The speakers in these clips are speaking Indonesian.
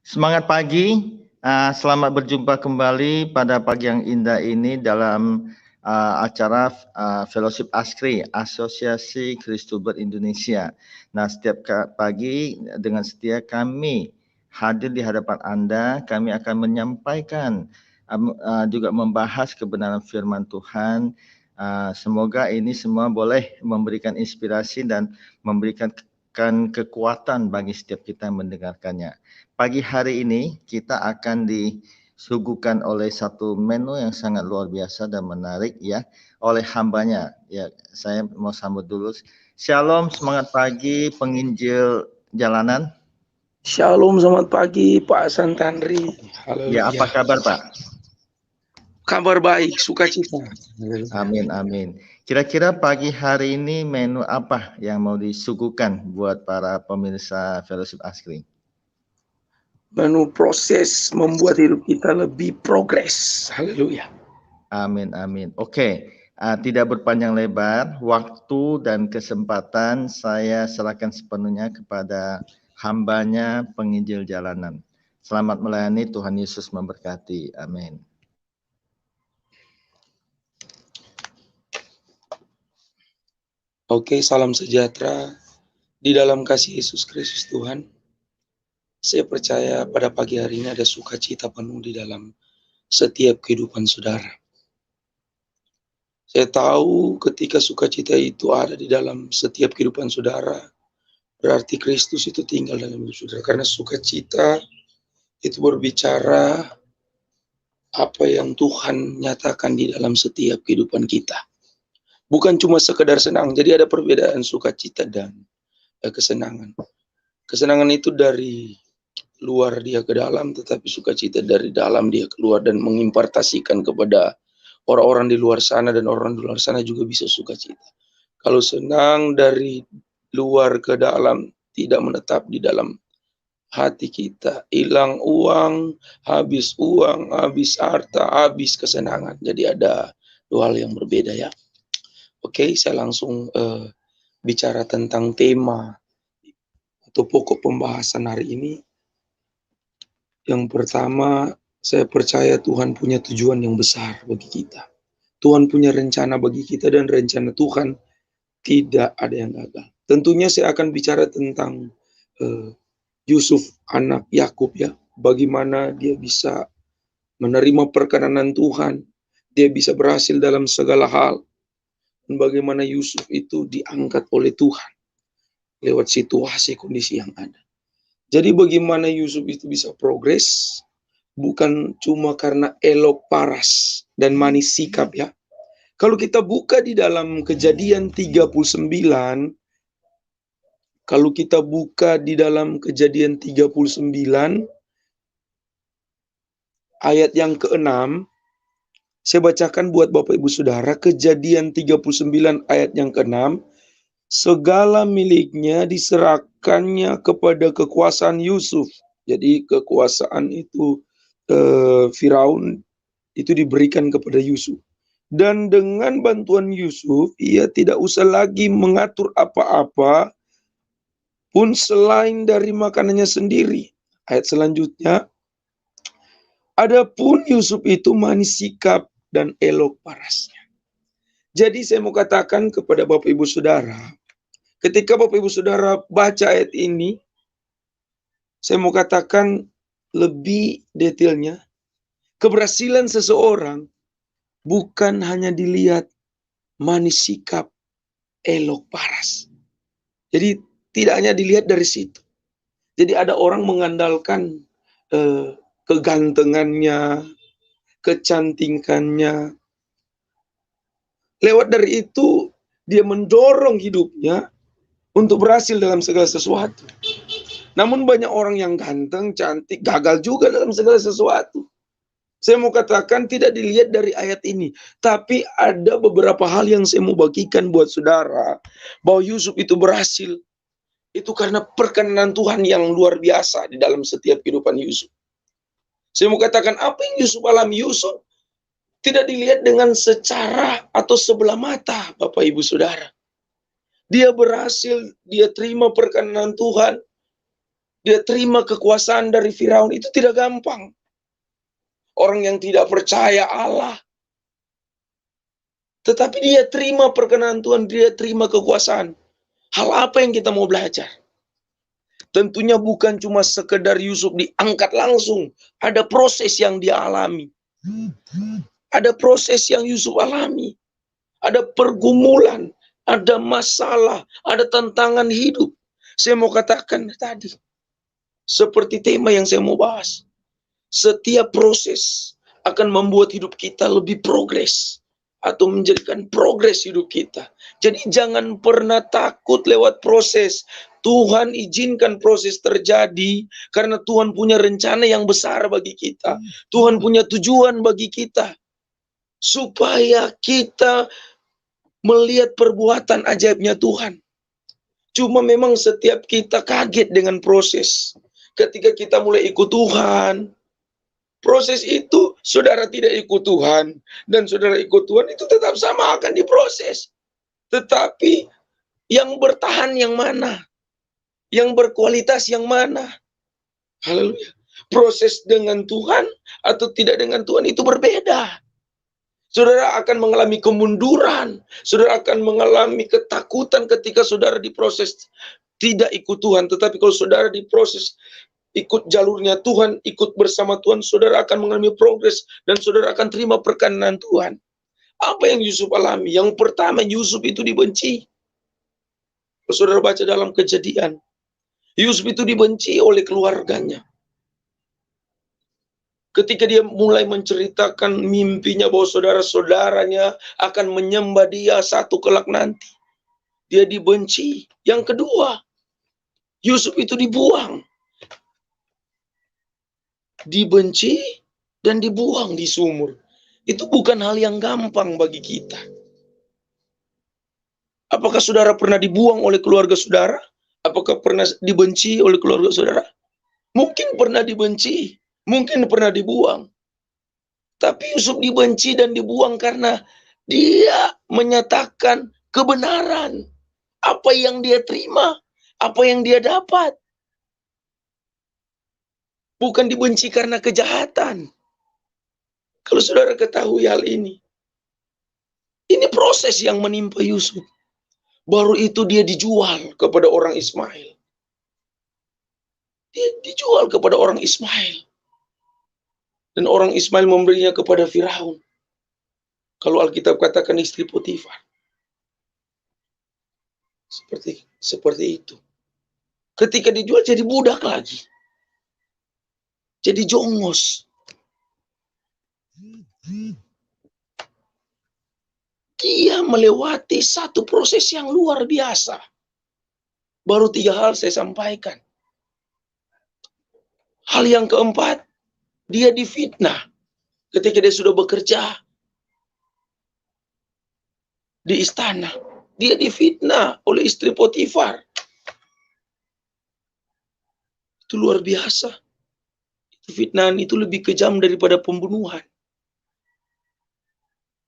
Semangat pagi, selamat berjumpa kembali pada pagi yang indah ini dalam acara Fellowship ASKRI, Asosiasi Kristober Indonesia. Nah, setiap pagi dengan setia kami hadir di hadapan Anda, kami akan menyampaikan juga membahas kebenaran firman Tuhan. Semoga ini semua boleh memberikan inspirasi dan memberikan kekuatan bagi setiap kita yang mendengarkannya. Pagi hari ini kita akan disuguhkan oleh satu menu yang sangat luar biasa dan menarik ya oleh hambanya. Ya, saya mau sambut dulu. Shalom, semangat pagi penginjil jalanan. Shalom, selamat pagi Pak Santandri. Ya, apa kabar Pak? Kabar baik, sukacita. Amin, amin. Kira-kira pagi hari ini menu apa yang mau disuguhkan buat para pemirsa Fellowship ASKRI? Menu proses membuat hidup kita lebih progres. Haleluya. Amin, amin. Oke, tidak berpanjang lebar, waktu dan kesempatan saya serahkan sepenuhnya kepada hambanya penginjil jalanan. Selamat melayani, Tuhan Yesus memberkati. Amin. Oke, salam sejahtera di dalam kasih Yesus Kristus Tuhan. Saya percaya pada pagi hari ini ada sukacita penuh di dalam setiap kehidupan saudara. Saya tahu ketika sukacita itu ada di dalam setiap kehidupan saudara, berarti Kristus itu tinggal dalam hidup saudara. Karena sukacita itu berbicara apa yang Tuhan nyatakan di dalam setiap kehidupan kita. Bukan cuma sekedar senang, jadi ada perbedaan sukacita dan kesenangan. Kesenangan itu dari luar dia ke dalam, tetapi sukacita dari dalam dia keluar dan mengimpartasikan kepada orang-orang di luar sana, dan orang di luar sana juga bisa sukacita. Kalau senang dari luar ke dalam, tidak menetap di dalam hati kita, hilang uang, habis harta, habis kesenangan. Jadi ada dua hal yang berbeda ya. Oke, saya langsung bicara tentang tema atau pokok pembahasan hari ini. Yang pertama, saya percaya Tuhan punya tujuan yang besar bagi kita. Tuhan punya rencana bagi kita, dan rencana Tuhan tidak ada yang gagal. Tentunya saya akan bicara tentang Yusuf anak Yakub ya, bagaimana dia bisa menerima perkenanan Tuhan, dia bisa berhasil dalam segala hal, dan bagaimana Yusuf itu diangkat oleh Tuhan lewat situasi kondisi yang ada. Jadi bagaimana Yusuf itu bisa progres, bukan cuma karena elok paras dan manis sikap ya. Kalau kita buka di dalam Kejadian 39, kalau kita buka di dalam Kejadian 39 ayat yang ke-6, saya bacakan buat Bapak Ibu Saudara, Kejadian 39 ayat yang ke-6, segala miliknya diserahkannya kepada kekuasaan Yusuf. Jadi kekuasaan itu Firaun itu diberikan kepada Yusuf. Dan dengan bantuan Yusuf, ia tidak usah lagi mengatur apa-apa pun selain dari makanannya sendiri. Ayat selanjutnya, adapun Yusuf itu manis sikap dan elok parasnya. Jadi saya mau katakan kepada Bapak Ibu Saudara, ketika Bapak Ibu Saudara baca ayat ini, saya mau katakan lebih detailnya, keberhasilan seseorang bukan hanya dilihat manis sikap, elok paras. Jadi tidak hanya dilihat dari situ. Jadi ada orang mengandalkan kegantengannya, kecantikannya. Lewat dari itu, dia mendorong hidupnya untuk berhasil dalam segala sesuatu. Namun banyak orang yang ganteng, cantik, gagal juga dalam segala sesuatu. Saya mau katakan tidak dilihat dari ayat ini. Tapi ada beberapa hal yang saya mau bagikan buat saudara. Bahwa Yusuf itu berhasil. Itu karena perkenanan Tuhan yang luar biasa di dalam setiap kehidupan Yusuf. Saya mau katakan apa yang Yusuf alami. Yusuf tidak dilihat dengan secara atau sebelah mata, Bapak Ibu Saudara. Dia berhasil, dia terima perkenanan Tuhan. Dia terima kekuasaan dari Firaun, itu tidak gampang. Orang yang tidak percaya Allah, tetapi dia terima perkenan Tuhan, dia terima kekuasaan. Hal apa yang kita mau belajar? Tentunya bukan cuma sekedar Yusuf diangkat langsung. Ada proses yang dia alami. Ada proses yang Yusuf alami. Ada pergumulan, ada masalah, ada tantangan hidup. Saya mau katakan tadi, seperti tema yang saya mau bahas. Setiap proses akan membuat hidup kita lebih progres, atau menjadikan progres hidup kita. Jadi jangan pernah takut lewat proses. Tuhan izinkan proses terjadi karena Tuhan punya rencana yang besar bagi kita. Tuhan punya tujuan bagi kita. Supaya kita melihat perbuatan ajaibnya Tuhan. Cuma memang setiap kita kaget dengan proses. Ketika kita mulai ikut Tuhan, proses itu saudara tidak ikut Tuhan, dan saudara ikut Tuhan itu tetap sama akan diproses. Tetapi yang bertahan yang mana? Yang berkualitas yang mana? Haleluya. Proses dengan Tuhan atau tidak dengan Tuhan itu berbeda. Saudara akan mengalami kemunduran, saudara akan mengalami ketakutan ketika saudara diproses tidak ikut Tuhan. Tetapi kalau saudara diproses ikut jalurnya Tuhan, ikut bersama Tuhan, saudara akan mengalami progres dan saudara akan terima perkenan Tuhan. Apa yang Yusuf alami? Yang pertama, Yusuf itu dibenci. Kalau saudara baca dalam Kejadian, Yusuf itu dibenci oleh keluarganya. Ketika dia mulai menceritakan mimpinya bahwa saudara-saudaranya akan menyembah dia satu kelak nanti, dia dibenci. Yang kedua, Yusuf itu dibuang. Dibenci dan dibuang di sumur. Itu bukan hal yang gampang bagi kita. Apakah saudara pernah dibuang oleh keluarga saudara? Apakah pernah dibenci oleh keluarga saudara? Mungkin pernah dibenci, mungkin pernah dibuang. Tapi Yusuf dibenci dan dibuang karena dia menyatakan kebenaran. Apa yang dia terima, apa yang dia dapat. Bukan dibenci karena kejahatan. Kalau saudara ketahui hal ini proses yang menimpa Yusuf. Baru itu dia dijual kepada orang Ismail. Dia dijual kepada orang Ismail. Dan orang Ismail memberinya kepada Firaun. Kalau Alkitab katakan istri Potifar. Seperti itu. Ketika dijual jadi budak lagi. Jadi jongos. Dia melewati satu proses yang luar biasa. Baru 3 hal saya sampaikan. Hal yang keempat, dia difitnah ketika dia sudah bekerja di istana. Dia difitnah oleh istri Potifar. Itu luar biasa. Fitnahan itu lebih kejam daripada pembunuhan.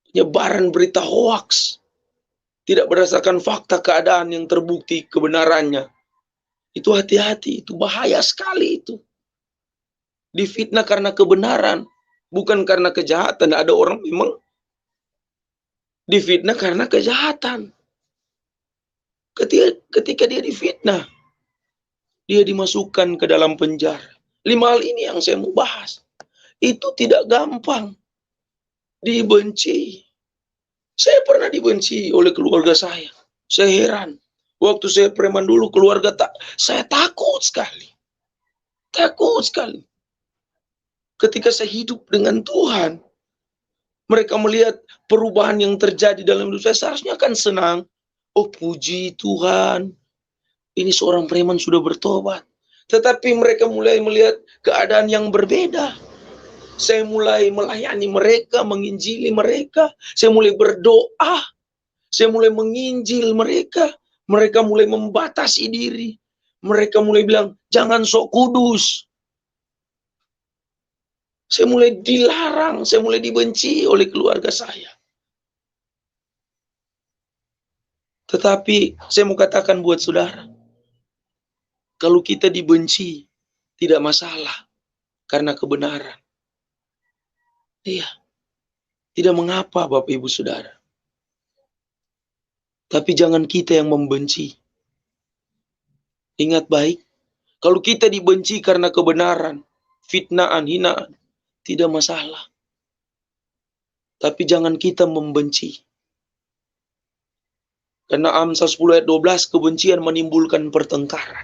Penyebaran berita hoaks, tidak berdasarkan fakta keadaan yang terbukti kebenarannya. Itu hati-hati, itu bahaya sekali itu. Difitnah karena kebenaran, bukan karena kejahatan. Ada orang memang difitnah karena kejahatan. Ketika dia difitnah, dia dimasukkan ke dalam penjara. 5 hal ini yang saya mau bahas. Itu tidak gampang. Dibenci. Saya pernah dibenci oleh keluarga saya. Saya heran. Waktu saya preman dulu, keluarga saya takut sekali. Takut sekali. Ketika saya hidup dengan Tuhan, mereka melihat perubahan yang terjadi dalam hidup saya, seharusnya kan senang. Oh, puji Tuhan. Ini seorang preman sudah bertobat. Tetapi mereka mulai melihat keadaan yang berbeda. Saya mulai melayani mereka, menginjili mereka. Saya mulai berdoa. Saya mulai menginjil mereka. Mereka mulai membatasi diri. Mereka mulai bilang, jangan sok kudus. Saya mulai dilarang, saya mulai dibenci oleh keluarga saya. Tetapi saya mau katakan buat saudara, kalau kita dibenci, tidak masalah karena kebenaran. Iya, tidak mengapa Bapak Ibu Saudara. Tapi jangan kita yang membenci. Ingat baik, kalau kita dibenci karena kebenaran, fitnaan, hinaan, tidak masalah. Tapi jangan kita membenci. Karena Amsal 10 ayat 12, kebencian menimbulkan pertengkaran.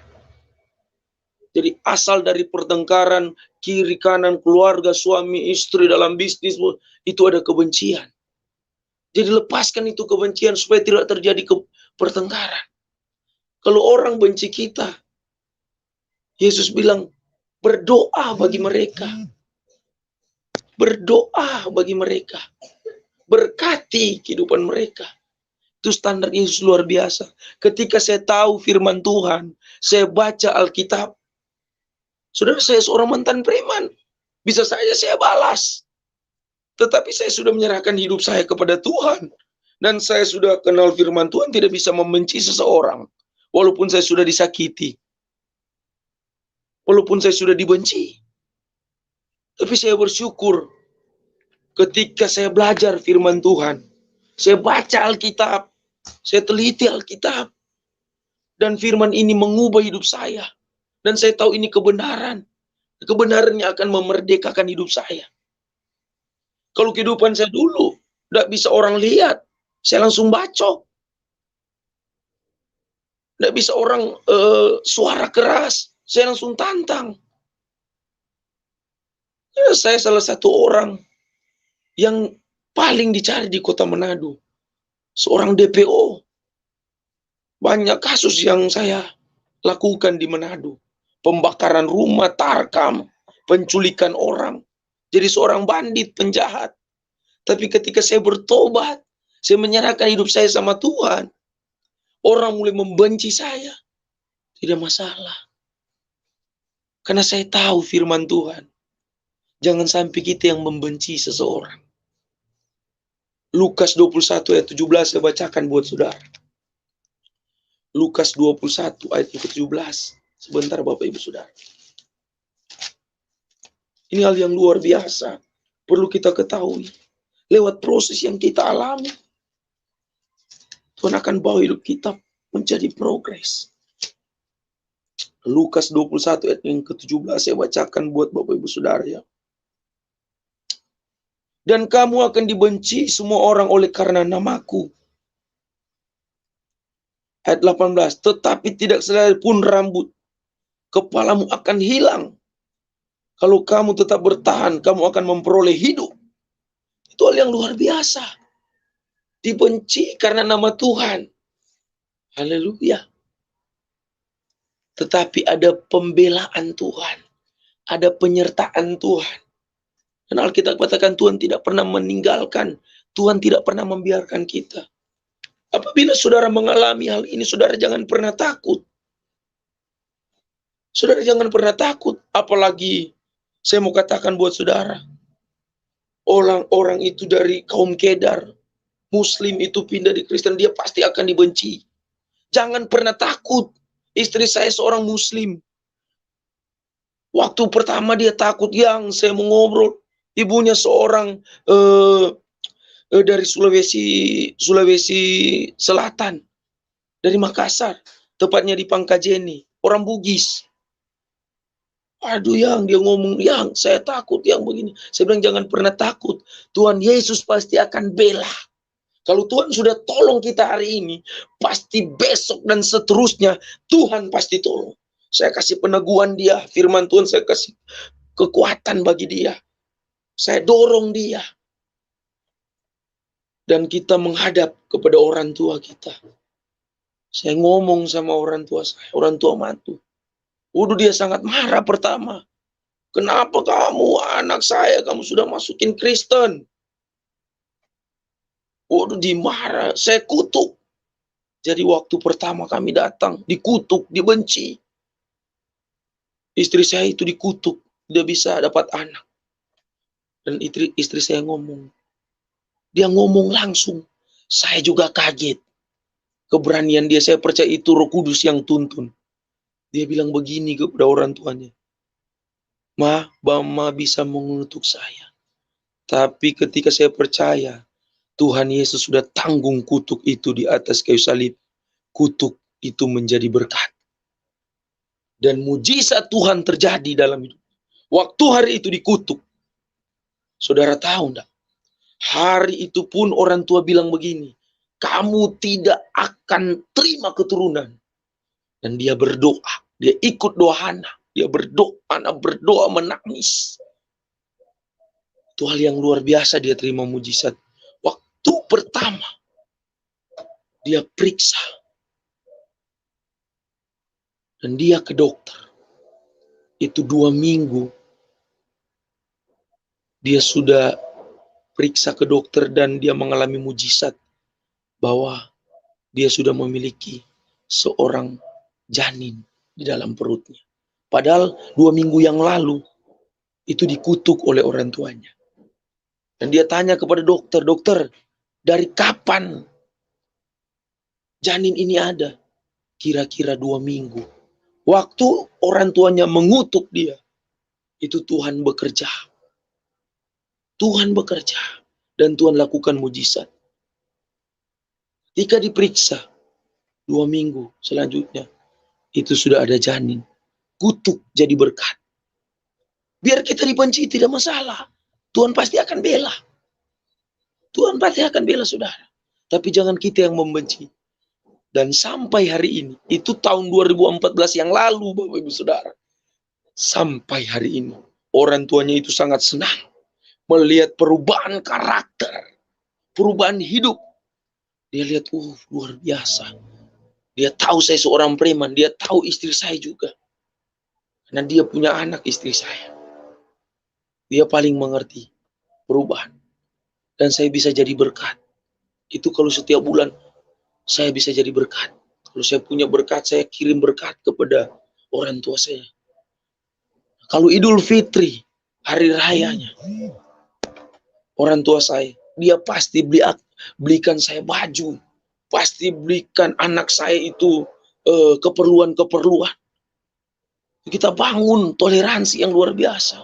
Jadi asal dari pertengkaran, kiri kanan, keluarga, suami, istri, dalam bisnis, itu ada kebencian. Jadi lepaskan itu kebencian supaya tidak terjadi pertengkaran. Kalau orang benci kita, Yesus bilang, berdoa bagi mereka. Berdoa bagi mereka. Berkati kehidupan mereka. Itu standar Yesus luar biasa. Ketika saya tahu firman Tuhan, saya baca Alkitab, saudara, saya seorang mantan preman. Bisa saja saya balas. Tetapi saya sudah menyerahkan hidup saya kepada Tuhan. Dan saya sudah kenal firman Tuhan, tidak bisa membenci seseorang. Walaupun saya sudah disakiti. Walaupun saya sudah dibenci. Tapi saya bersyukur ketika saya belajar firman Tuhan. Saya baca Alkitab. Saya teliti Alkitab. Dan firman ini mengubah hidup saya. Dan saya tahu ini kebenaran. Kebenarannya akan memerdekakan hidup saya. Kalau kehidupan saya dulu, tidak bisa orang lihat, saya langsung bacok. Tidak bisa orang suara keras, saya langsung tantang. Saya salah satu orang yang paling dicari di kota Manado. Seorang DPO. Banyak kasus yang saya lakukan di Manado. Pembakaran rumah, tarkam, penculikan orang. Jadi seorang bandit, penjahat. Tapi ketika saya bertobat, saya menyerahkan hidup saya sama Tuhan, orang mulai membenci saya. Tidak masalah. Karena saya tahu firman Tuhan. Jangan sampai kita yang membenci seseorang. Lukas 21 ayat 17 saya bacakan buat saudara. Lukas 21 ayat 17. Sebentar Bapak Ibu Saudara. Ini hal yang luar biasa. Perlu kita ketahui. Lewat proses yang kita alami, Tuhan akan bawa hidup kita menjadi progres. Lukas 21 ayat yang ke-17 saya bacakan buat Bapak Ibu Saudara ya. Dan kamu akan dibenci semua orang oleh karena namaku. Ayat 18, tetapi tidak selai pun rambut kepalamu akan hilang. Kalau kamu tetap bertahan, kamu akan memperoleh hidup. Itu hal yang luar biasa. Dibenci karena nama Tuhan. Haleluya. Tetapi ada pembelaan Tuhan. Ada penyertaan Tuhan. Dan Alkitab katakan Tuhan tidak pernah meninggalkan. Tuhan tidak pernah membiarkan kita. Apabila saudara mengalami hal ini, saudara jangan pernah takut. Saudara jangan pernah takut. Apalagi saya mau katakan buat saudara. Orang-orang itu dari kaum Kedar. Muslim itu pindah di Kristen. Dia pasti akan dibenci. Jangan pernah takut. Istri saya seorang Muslim. Waktu pertama dia takut, yang saya mau ngobrol. Ibunya seorang dari Sulawesi Selatan. Dari Makassar. Tepatnya di Pangkajeni. Orang Bugis. Aduh yang dia ngomong, yang saya takut, yang begini. Saya bilang jangan pernah takut. Tuhan Yesus pasti akan bela. Kalau Tuhan sudah tolong kita hari ini, pasti besok dan seterusnya Tuhan pasti tolong. Saya kasih peneguhan dia, firman Tuhan saya kasih kekuatan bagi dia. Saya dorong dia. Dan kita menghadap kepada orang tua kita. Saya ngomong sama orang tua saya, orang tua mantu. Udah dia sangat marah pertama. Kenapa kamu, anak saya, kamu sudah masukin Kristen? Udah dimarah, saya kutuk. Jadi waktu pertama kami datang, dikutuk, dibenci. Istri saya itu dikutuk, dia bisa dapat anak. Dan istri saya ngomong. Dia ngomong langsung. Saya juga kaget. Keberanian dia, saya percaya itu Roh Kudus yang tuntun. Dia bilang begini kepada orang tuanya. Mama bisa mengutuk saya. Tapi ketika saya percaya, Tuhan Yesus sudah tanggung kutuk itu di atas kayu salib. Kutuk itu menjadi berkat. Dan mujizat Tuhan terjadi dalam hidup. Waktu hari itu dikutuk. Saudara tahu enggak? Hari itu pun orang tua bilang begini, kamu tidak akan terima keturunan. Dan dia berdoa, dia ikut doa Hana. Dia berdoa, anak berdoa menangis. Itu hal yang luar biasa, dia terima mujizat. Waktu pertama, dia periksa. Dan dia ke dokter. Itu 2 minggu. Dia sudah periksa ke dokter dan dia mengalami mujizat. Bahwa dia sudah memiliki seorang janin di dalam perutnya. Padahal 2 minggu yang lalu, itu dikutuk oleh orang tuanya. Dan dia tanya kepada dokter, dokter, dari kapan janin ini ada? Kira-kira 2 minggu. Waktu orang tuanya mengutuk dia, itu Tuhan bekerja. Tuhan bekerja. Dan Tuhan lakukan mujizat. Ketika diperiksa, 2 minggu selanjutnya, itu sudah ada janin. Kutuk jadi berkat. Biar kita dibenci tidak masalah. Tuhan pasti akan bela. Tuhan pasti akan bela saudara. Tapi jangan kita yang membenci. Dan sampai hari ini, itu tahun 2014 yang lalu Bapak Ibu Saudara. Sampai hari ini, orang tuanya itu sangat senang melihat perubahan karakter, perubahan hidup. Dia lihat, luar biasa. Dia tahu saya seorang preman, dia tahu istri saya juga. Karena dia punya anak istri saya. Dia paling mengerti perubahan. Dan saya bisa jadi berkat. Itu kalau setiap bulan saya bisa jadi berkat. Kalau saya punya berkat, saya kirim berkat kepada orang tua saya. Kalau Idul Fitri, hari rayanya, orang tua saya, dia pasti belikan saya baju. Pasti belikan anak saya itu keperluan-keperluan. Kita bangun toleransi yang luar biasa.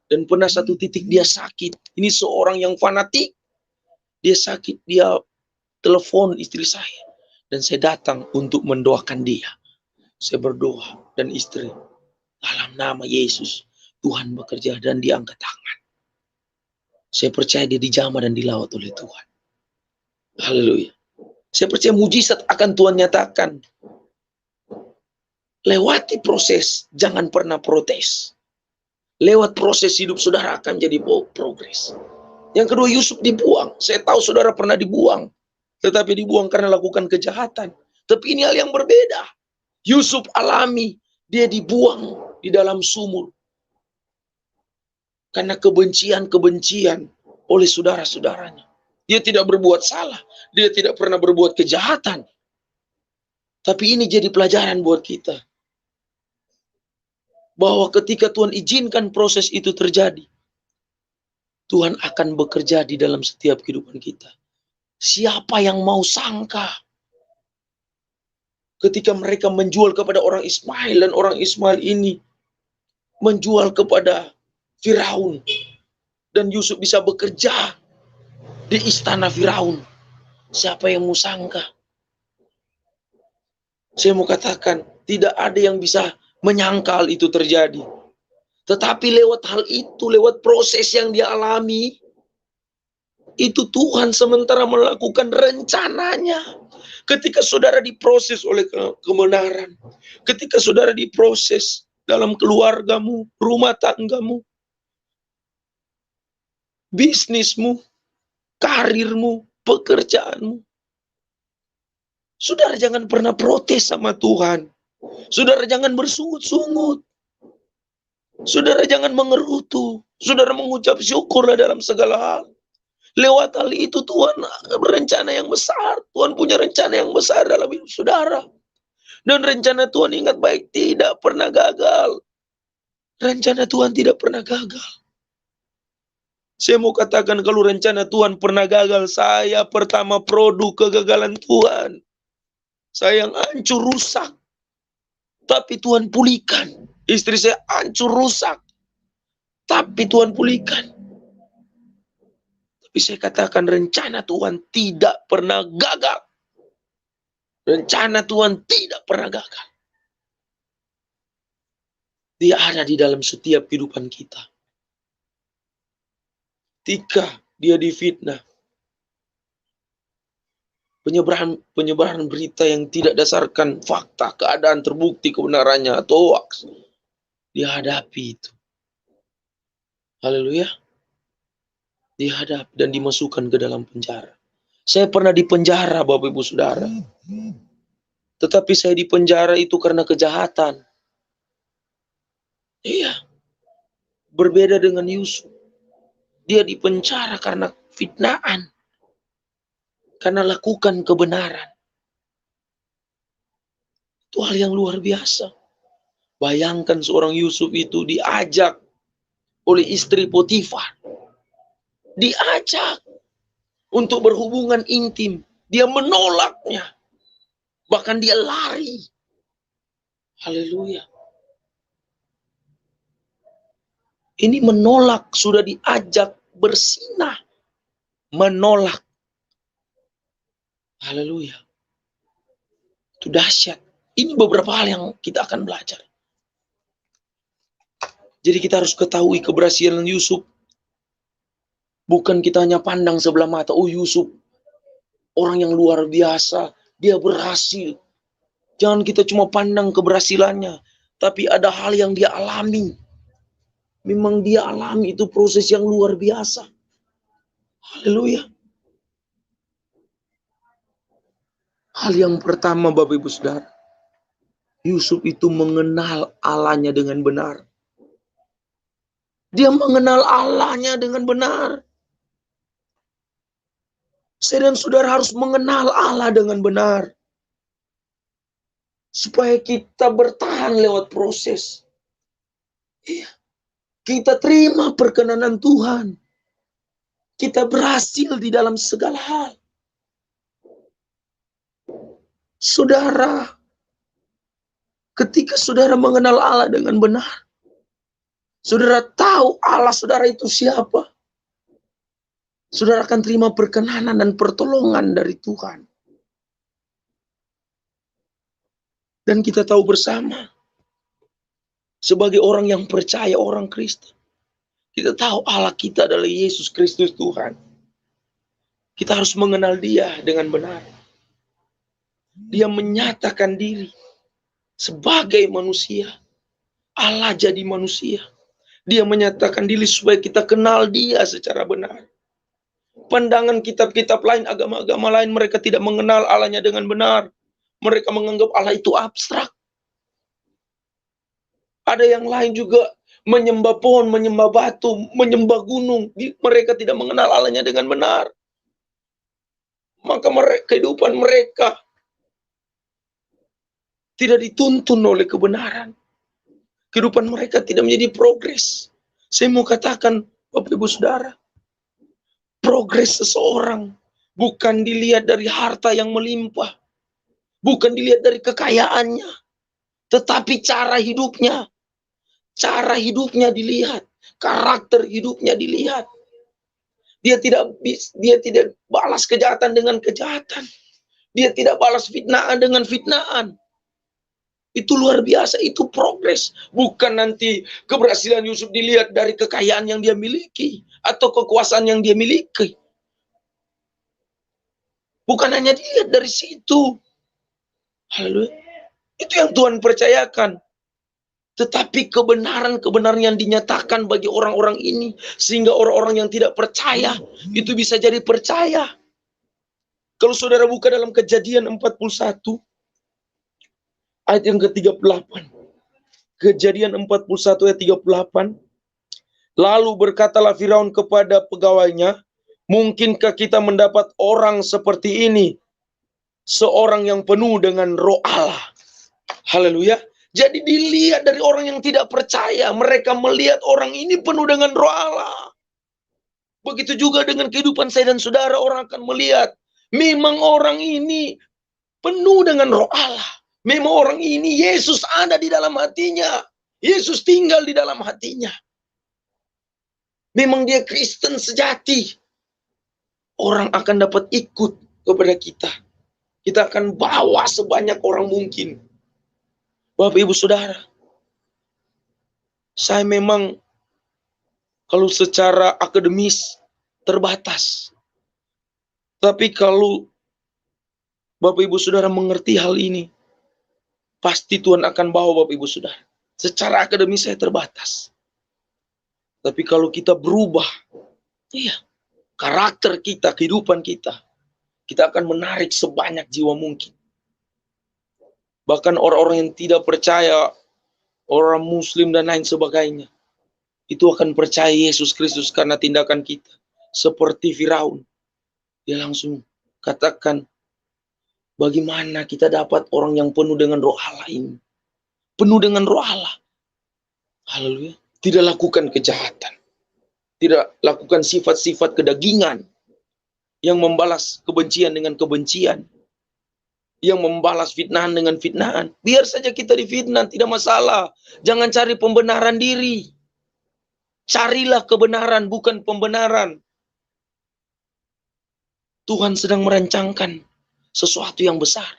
Dan pernah satu titik dia sakit. Ini seorang yang fanatik. Dia sakit, dia telepon istri saya. Dan saya datang untuk mendoakan dia. Saya berdoa dan istri. Dalam nama Yesus, Tuhan bekerja dan dia angkat tangan. Saya percaya dia dijamah dan dilawat oleh Tuhan. Haleluya. Saya percaya mujizat akan Tuhan nyatakan. Lewati proses, jangan pernah protes. Lewat proses hidup saudara akan jadi progres. Yang kedua, Yusuf dibuang. Saya tahu saudara pernah dibuang. Tetapi dibuang karena lakukan kejahatan. Tapi ini hal yang berbeda. Yusuf alami, dia dibuang di dalam sumur. Karena kebencian-kebencian oleh saudara-saudaranya. Dia tidak berbuat salah. Dia tidak pernah berbuat kejahatan. Tapi ini jadi pelajaran buat kita. Bahwa ketika Tuhan izinkan proses itu terjadi, Tuhan akan bekerja di dalam setiap kehidupan kita. Siapa yang mau sangka ketika mereka menjual kepada orang Ismail, dan orang Ismail ini menjual kepada Firaun, dan Yusuf bisa bekerja di istana Firaun. Siapa yang mau sangka? Saya mau katakan, tidak ada yang bisa menyangkal itu terjadi. Tetapi lewat hal itu, lewat proses yang dia alami, itu Tuhan sementara melakukan rencananya. Ketika saudara diproses oleh kebenaran, ketika saudara diproses dalam keluargamu, rumah tanggamu, bisnismu, karirmu, pekerjaanmu, saudara jangan pernah protes sama Tuhan. Saudara jangan bersungut-sungut. Saudara jangan mengerutu. Saudara mengucap syukurlah dalam segala hal. Lewat hal itu Tuhan berencana yang besar. Tuhan punya rencana yang besar dalam hidup saudara. Dan rencana Tuhan, ingat baik, tidak pernah gagal. Rencana Tuhan tidak pernah gagal. Saya mau katakan, kalau rencana Tuhan pernah gagal, saya pertama produk kegagalan Tuhan. Saya yang hancur rusak. Tapi Tuhan pulihkan. Istri saya hancur rusak. Tapi Tuhan pulihkan. Tapi saya katakan rencana Tuhan tidak pernah gagal. Rencana Tuhan tidak pernah gagal. Dia ada di dalam setiap kehidupan kita. Ketika dia difitnah, penyebaran berita yang tidak dasarkan fakta, keadaan terbukti kebenarannya atau hoax, dia hadapi itu. Haleluya. Dihadap dan dimasukkan ke dalam penjara. Saya pernah di penjara, Bapak Ibu Saudara. Tetapi saya di penjara itu karena kejahatan. Iya. Berbeda dengan Yusuf. Dia di penjara karena fitnaan. Karena lakukan kebenaran. Itu hal yang luar biasa. Bayangkan seorang Yusuf itu diajak oleh istri Potifar. Diajak untuk berhubungan intim. Dia menolaknya. Bahkan dia lari. Haleluya. Ini menolak, sudah diajak bersinah. Menolak. Haleluya. Itu dahsyat. Ini beberapa hal yang kita akan belajar. Jadi kita harus ketahui keberhasilan Yusuf. Bukan kita hanya pandang sebelah mata. Oh, Yusuf orang yang luar biasa. Dia berhasil. Jangan kita cuma pandang keberhasilannya. Tapi ada hal yang dia alami. Memang dia alami itu proses yang luar biasa. Haleluya. Hal yang pertama, Bapak Ibu Saudara. Yusuf itu mengenal Allahnya dengan benar. Dia mengenal Allahnya dengan benar. Saya dan saudara harus mengenal Allah dengan benar. Supaya kita bertahan lewat proses. Iya. Kita terima perkenanan Tuhan. Kita berhasil di dalam segala hal. Saudara, ketika saudara mengenal Allah dengan benar, saudara tahu Allah saudara itu siapa, saudara akan terima perkenanan dan pertolongan dari Tuhan. Dan kita tahu bersama, sebagai orang yang percaya, orang Kristen, kita tahu Allah kita adalah Yesus Kristus Tuhan. Kita harus mengenal Dia dengan benar. Dia menyatakan diri sebagai manusia. Allah jadi manusia. Dia menyatakan diri supaya kita kenal Dia secara benar. Pandangan kitab-kitab lain, agama-agama lain, mereka tidak mengenal Allahnya dengan benar. Mereka menganggap Allah itu abstrak. Ada yang lain juga menyembah pohon, menyembah batu, menyembah gunung. Mereka tidak mengenal Allahnya dengan benar. Maka kehidupan mereka tidak dituntun oleh kebenaran. Kehidupan mereka tidak menjadi progres. Saya mau katakan, Bapak Ibu Saudara, progres seseorang bukan dilihat dari harta yang melimpah. Bukan dilihat dari kekayaannya. Tetapi cara hidupnya. Cara hidupnya dilihat. Karakter hidupnya dilihat. Dia tidak balas kejahatan dengan kejahatan. Dia tidak balas fitnaan dengan fitnaan. Itu luar biasa, itu progres. Bukan nanti keberhasilan Yusuf dilihat dari kekayaan yang dia miliki. Atau kekuasaan yang dia miliki. Bukan hanya dilihat dari situ. Haleluya. Itu yang Tuhan percayakan. Tetapi kebenaran-kebenaran yang dinyatakan bagi orang-orang ini. Sehingga orang-orang yang tidak percaya, itu bisa jadi percaya. Kalau saudara buka dalam Kejadian 41, ayat yang ke-38. Kejadian 41 ayat 38. Lalu berkatalah Firaun kepada pegawainya, mungkinkah kita mendapat orang seperti ini? Seorang yang penuh dengan roh Allah. Haleluya. Jadi dilihat dari orang yang tidak percaya. Mereka melihat orang ini penuh dengan roh Allah. Begitu juga dengan kehidupan saya dan saudara. Orang akan melihat. Memang orang ini penuh dengan roh Allah. Memang orang ini Yesus ada di dalam hatinya. Yesus tinggal di dalam hatinya. memang dia Kristen sejati, orang akan dapat ikut kepada kita. Kita akan bawa sebanyak orang mungkin. Bapak Ibu Saudara, saya memang kalau secara akademis terbatas. Tapi kalau Bapak Ibu Saudara mengerti hal ini, pasti Tuhan akan bawa Bapak Ibu Saudara. Secara akademis saya terbatas. Tapi kalau kita berubah, karakter kita, kehidupan kita akan menarik sebanyak jiwa mungkin. Bahkan orang-orang yang tidak percaya, orang Muslim dan lain sebagainya, itu akan percaya Yesus Kristus karena tindakan kita. Seperti Firaun, dia langsung katakan, bagaimana kita dapat orang yang penuh dengan roh Allah ini? Penuh dengan roh Allah. Haleluya. Tidak lakukan kejahatan. Tidak lakukan sifat-sifat kedagingan yang membalas kebencian dengan kebencian, yang membalas fitnahan dengan fitnahan. Biar saja kita difitnah, tidak masalah. Jangan cari pembenaran diri. Carilah kebenaran, bukan pembenaran. Tuhan sedang merancangkan sesuatu yang besar.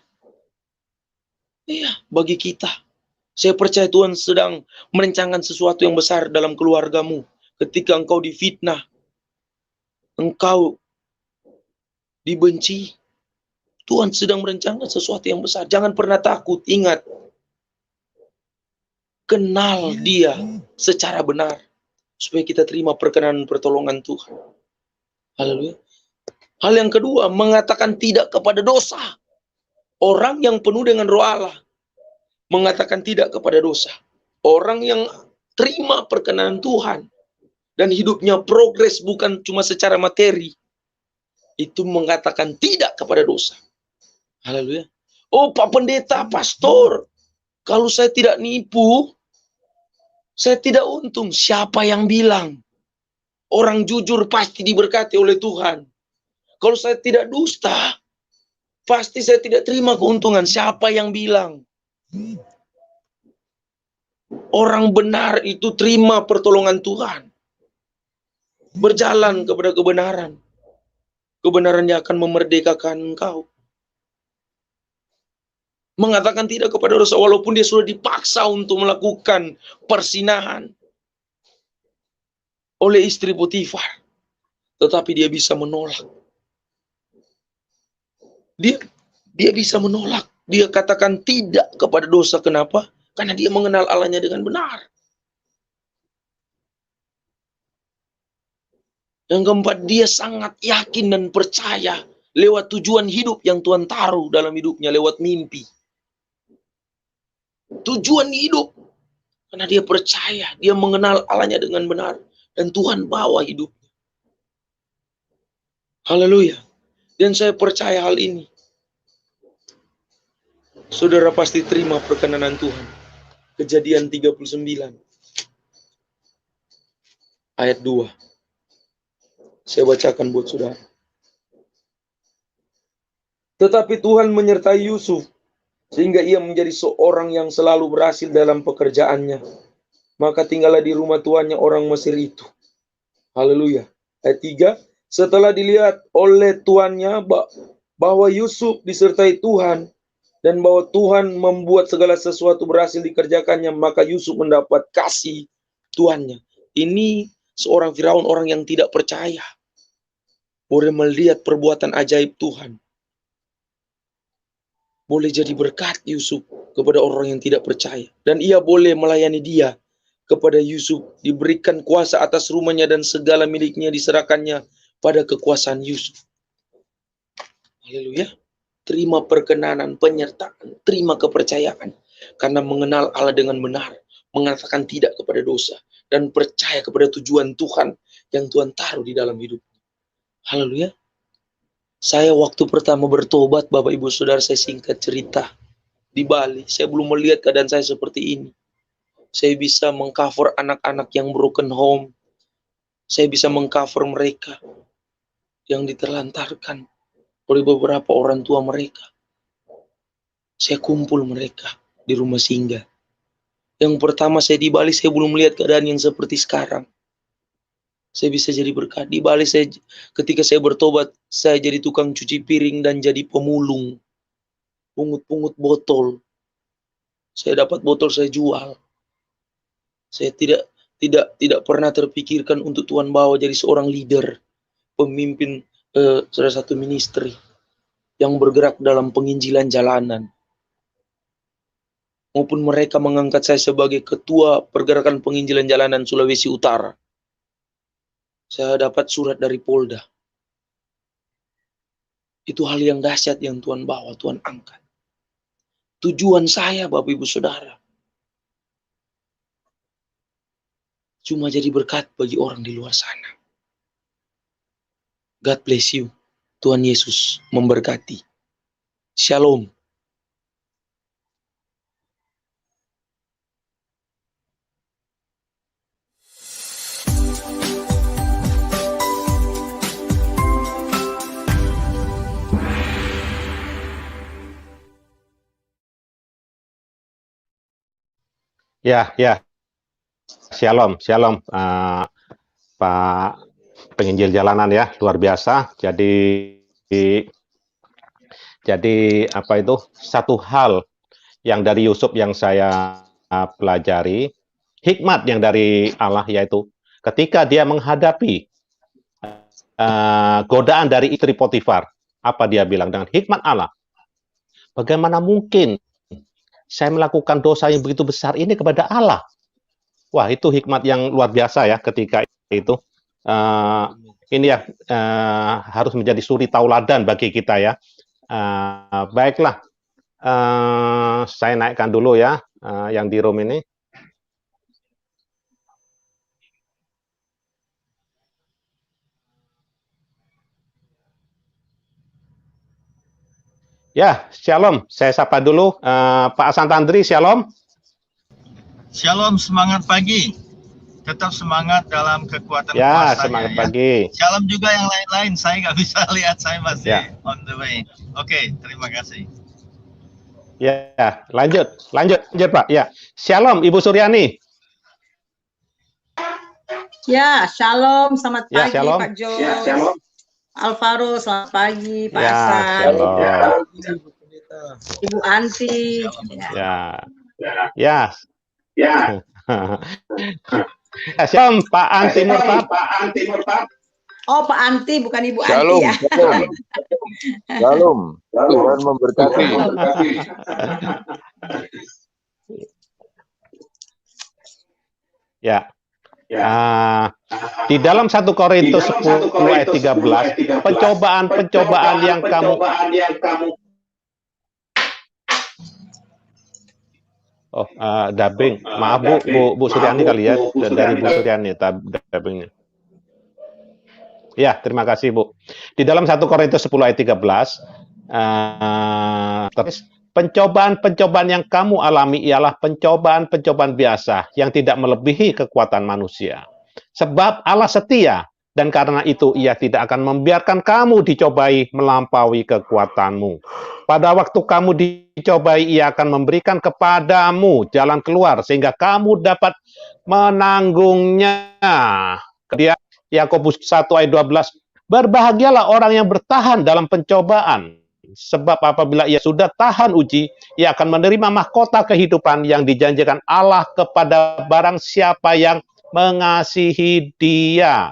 Iya, bagi kita. Saya percaya Tuhan sedang merancangkan sesuatu yang besar dalam keluargamu. Ketika engkau difitnah, engkau dibenci, Tuhan sedang merancangkan sesuatu yang besar. Jangan pernah takut, ingat. Kenal dia secara benar. Supaya kita terima perkenan pertolongan Tuhan. Haleluya. Hal yang kedua, mengatakan tidak kepada dosa. Orang yang penuh dengan roh Allah mengatakan tidak kepada dosa. Orang yang terima perkenanan Tuhan dan hidupnya progres bukan cuma secara materi, itu mengatakan tidak kepada dosa. Haleluya. Oh Pak Pendeta, Pastor, kalau saya tidak nipu, saya tidak untung. Siapa yang bilang? Orang jujur pasti diberkati oleh Tuhan. Kalau saya tidak dusta, pasti saya tidak terima keuntungan. Siapa yang bilang? Orang benar itu terima pertolongan Tuhan. Berjalan kepada kebenaran. Kebenarannya akan memerdekakan engkau. Mengatakan tidak kepada dosa walaupun dia sudah dipaksa untuk melakukan persinahan oleh istri Potifar. Tetapi dia bisa menolak. Dia bisa menolak. Dia katakan tidak kepada dosa. Kenapa? Karena dia mengenal Allahnya dengan benar. Yang keempat, dia sangat yakin dan percaya lewat tujuan hidup yang Tuhan taruh dalam hidupnya, lewat mimpi. Tujuan hidup. Karena dia percaya, dia mengenal Allahnya dengan benar. Dan Tuhan bawa hidupnya. Haleluya. Dan saya percaya hal ini. Saudara pasti terima perkenanan Tuhan. Kejadian 39. Ayat 2. Saya bacakan buat saudara. Tetapi Tuhan menyertai Yusuf, sehingga ia menjadi seorang yang selalu berhasil dalam pekerjaannya. Maka tinggallah di rumah tuannya orang Mesir itu. Haleluya. Ayat 3. Setelah dilihat oleh tuannya bahwa Yusuf disertai Tuhan, dan bahwa Tuhan membuat segala sesuatu berhasil dikerjakannya, maka Yusuf mendapat kasih tuannya. Ini seorang Firaun, orang yang tidak percaya, boleh melihat perbuatan ajaib Tuhan. Boleh jadi berkat Yusuf kepada orang yang tidak percaya. Dan ia boleh melayani dia. Kepada Yusuf diberikan kuasa atas rumahnya dan segala miliknya diserahkannya pada kekuasaan Yusuf. Haleluya. Terima perkenanan, penyertaan, terima kepercayaan. Karena mengenal Allah dengan benar. Mengatakan tidak kepada dosa. Dan percaya kepada tujuan Tuhan yang Tuhan taruh di dalam hidup. Haleluya. Saya waktu pertama bertobat, Bapak Ibu Saudara, saya singkat cerita. Di Bali, saya belum melihat keadaan saya seperti ini. Saya bisa mengcover anak-anak yang broken home. Saya bisa mengcover mereka yang diterlantarkan oleh beberapa orang tua mereka. Saya kumpul mereka di rumah singgah. Yang pertama saya di Bali, saya belum melihat keadaan yang seperti sekarang. Saya bisa jadi berkat. Di Bali ketika saya bertobat, saya jadi tukang cuci piring dan jadi pemulung, pungut-pungut botol. Saya dapat botol, saya jual. Saya tidak pernah terpikirkan untuk Tuhan bawa jadi seorang leader, pemimpin salah satu ministry yang bergerak dalam penginjilan jalanan. Maupun mereka mengangkat saya sebagai ketua pergerakan penginjilan jalanan Sulawesi Utara. Saya dapat surat dari Polda. Itu hal yang dahsyat yang Tuhan bawa, Tuhan angkat. Tujuan saya, Bapak Ibu Saudara, cuma jadi berkat bagi orang di luar sana. God bless you. Tuhan Yesus memberkati. Shalom. Ya, shalom, Pak penginjil jalanan ya, luar biasa. Jadi apa itu satu hal yang dari Yusuf yang saya pelajari, hikmat yang dari Allah yaitu ketika dia menghadapi godaan dari istri Potifar, apa dia bilang dengan hikmat Allah? Bagaimana mungkin saya melakukan dosa yang begitu besar ini kepada Allah? Wah, itu hikmat yang luar biasa ya ketika itu. Ini ya harus menjadi suri tauladan bagi kita ya. Baiklah, saya naikkan dulu ya yang di room ini. Ya, shalom. Saya sapa dulu Pak Santandri, shalom. Shalom, semangat pagi. Tetap semangat dalam kekuatan Ya, kuasanya. semangat pagi. Shalom juga yang lain-lain. Saya nggak bisa lihat, saya masih on the way. Oke, terima kasih. Ya, lanjut Pak. Ya, shalom Ibu Suryani. Ya, shalom, selamat Ya, pagi shalom. Pak Jo. Ya, shalom. Alvaro, selamat pagi Pak Ya, Hasan. shalom. Ibu Anti. Ya. Shalom Pak Anti Murtad. Oh, Pak Anti bukan Ibu Shalom, Anti ya. Shalom. Tuhan memberkati. Ya. Di dalam 1 Korintus 10 ayat 13, pencobaan yang kamu dubbing. Maaf Bu Suryani kali ya, dari Bu Suryani dubbingnya. Ya, terima kasih Bu. Di dalam 1 Korintus 10 ayat 13, terus pencobaan yang kamu alami ialah pencobaan biasa yang tidak melebihi kekuatan manusia. Sebab Allah setia, dan karena itu Ia tidak akan membiarkan kamu dicobai melampaui kekuatanmu. Pada waktu kamu dicobai, Ia akan memberikan kepadamu jalan keluar sehingga kamu dapat menanggungnya. Kemudian Yakobus 1 ayat 12, berbahagialah orang yang bertahan dalam pencobaan. Sebab apabila ia sudah tahan uji, ia akan menerima mahkota kehidupan yang dijanjikan Allah kepada barang siapa yang mengasihi Dia.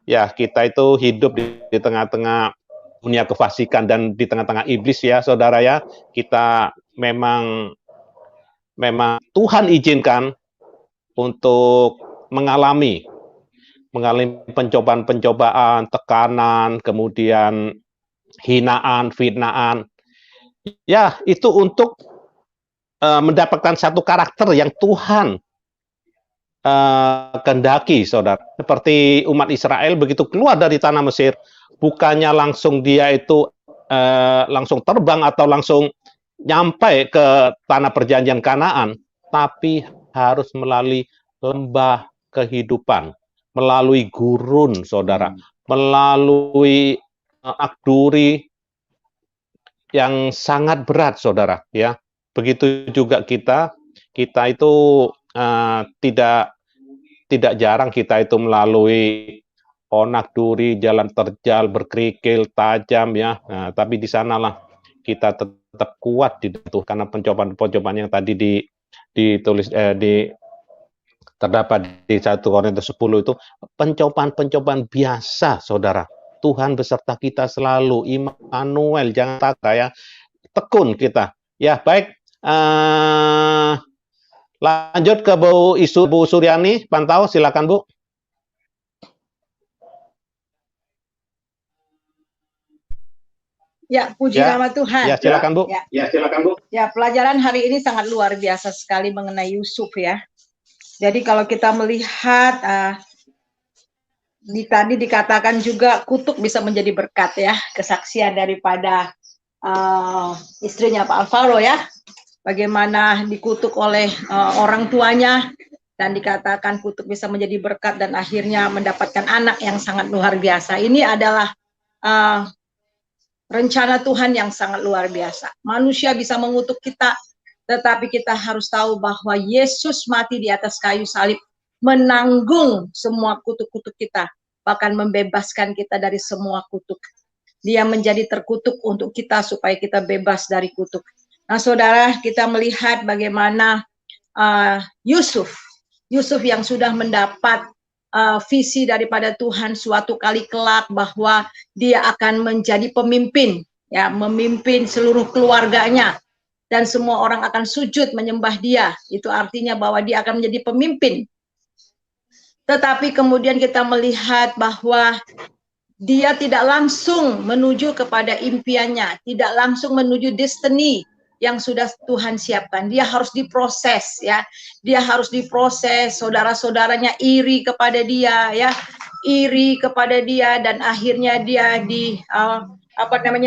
Ya, kita itu hidup di tengah-tengah dunia kefasikan dan di tengah-tengah iblis ya, saudara ya. Kita memang Tuhan izinkan untuk mengalami pencobaan, tekanan, kemudian hinaan, fitnaan. Ya, itu untuk mendapatkan satu karakter yang Tuhan kehendaki, saudara. Seperti umat Israel begitu keluar dari tanah Mesir, bukannya langsung dia itu langsung terbang atau langsung nyampe ke tanah perjanjian Kanaan, tapi harus melalui lembah kehidupan, melalui gurun, saudara, melalui akduri yang sangat berat, saudara. Ya, begitu juga kita itu tidak tidak jarang kita itu melalui onak duri, jalan terjal, berkerikil, tajam ya. Nah, tapi di sanalah kita tetap kuat di situ karena pencobaan-pencobaan yang tadi ditulis terdapat di 1 Korintus 10 itu pencobaan-pencobaan biasa, saudara. Tuhan beserta kita selalu, Immanuel, jangan takut ya, tekun kita. Ya baik, lanjut ke Bu Suryani, pantau, silakan Bu. Ya, puji nama Tuhan. Ya, silakan Bu. Ya, silakan Bu. Ya, pelajaran hari ini sangat luar biasa sekali mengenai Yusuf ya. Jadi kalau kita melihat tadi dikatakan juga kutuk bisa menjadi berkat ya, kesaksian daripada istrinya Pak Alvaro ya, bagaimana dikutuk oleh orang tuanya dan dikatakan kutuk bisa menjadi berkat dan akhirnya mendapatkan anak yang sangat luar biasa. Ini adalah rencana Tuhan yang sangat luar biasa. Manusia bisa mengutuk kita, tetapi kita harus tahu bahwa Yesus mati di atas kayu salib, menanggung semua kutuk-kutuk kita, bahkan membebaskan kita dari semua kutuk. Dia menjadi terkutuk untuk kita supaya kita bebas dari kutuk. Nah, saudara, kita melihat bagaimana Yusuf yang sudah mendapat visi daripada Tuhan suatu kali kelak bahwa dia akan menjadi pemimpin, ya, memimpin seluruh keluarganya dan semua orang akan sujud menyembah dia. Itu artinya bahwa dia akan menjadi pemimpin. Tetapi kemudian kita melihat bahwa dia tidak langsung menuju kepada impiannya, tidak langsung menuju destiny yang sudah Tuhan siapkan. Dia harus diproses ya. Dia harus diproses, saudara-saudaranya iri kepada dia ya. Iri kepada dia dan akhirnya dia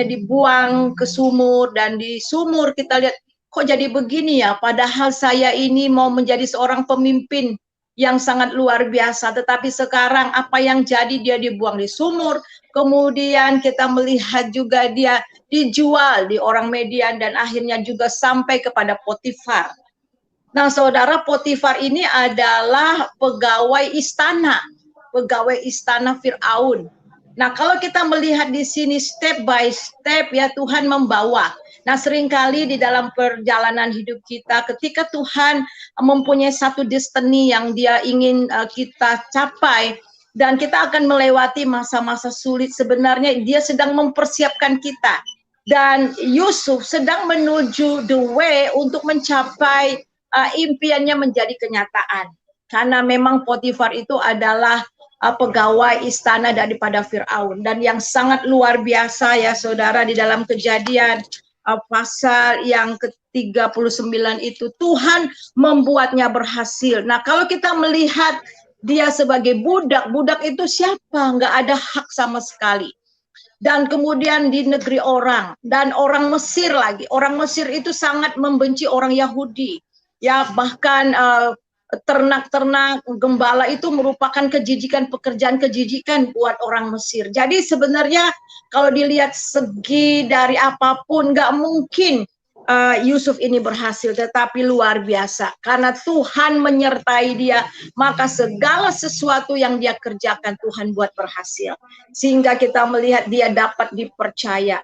dibuang ke sumur, dan di sumur kita lihat kok jadi begini ya, padahal saya ini mau menjadi seorang pemimpin yang sangat luar biasa, tetapi sekarang apa yang jadi, dia dibuang di sumur. Kemudian kita melihat juga dia dijual di orang Median dan akhirnya juga sampai kepada Potifar. Nah, saudara, Potifar ini adalah pegawai istana Firaun. Nah, kalau kita melihat di sini step by step ya, Tuhan membawa. Nah, seringkali di dalam perjalanan hidup kita, ketika Tuhan mempunyai satu destiny yang dia ingin kita capai, dan kita akan melewati masa-masa sulit, sebenarnya dia sedang mempersiapkan kita. Dan Yusuf sedang menuju the way untuk mencapai impiannya menjadi kenyataan. Karena memang Potifar itu adalah pegawai istana daripada Firaun. Dan yang sangat luar biasa ya saudara, di dalam Kejadian pasal yang ke-39 itu Tuhan membuatnya berhasil. Nah, kalau kita melihat dia sebagai budak itu siapa? Nggak ada hak sama sekali. Dan kemudian di negeri orang, dan orang Mesir lagi. Orang Mesir itu sangat membenci orang Yahudi. Ya, bahkan ternak-ternak gembala itu merupakan pekerjaan kejijikan buat orang Mesir. Jadi sebenarnya kalau dilihat segi dari apapun, nggak mungkin Yusuf ini berhasil, tetapi luar biasa karena Tuhan menyertai dia, maka segala sesuatu yang dia kerjakan Tuhan buat berhasil, sehingga kita melihat dia dapat dipercaya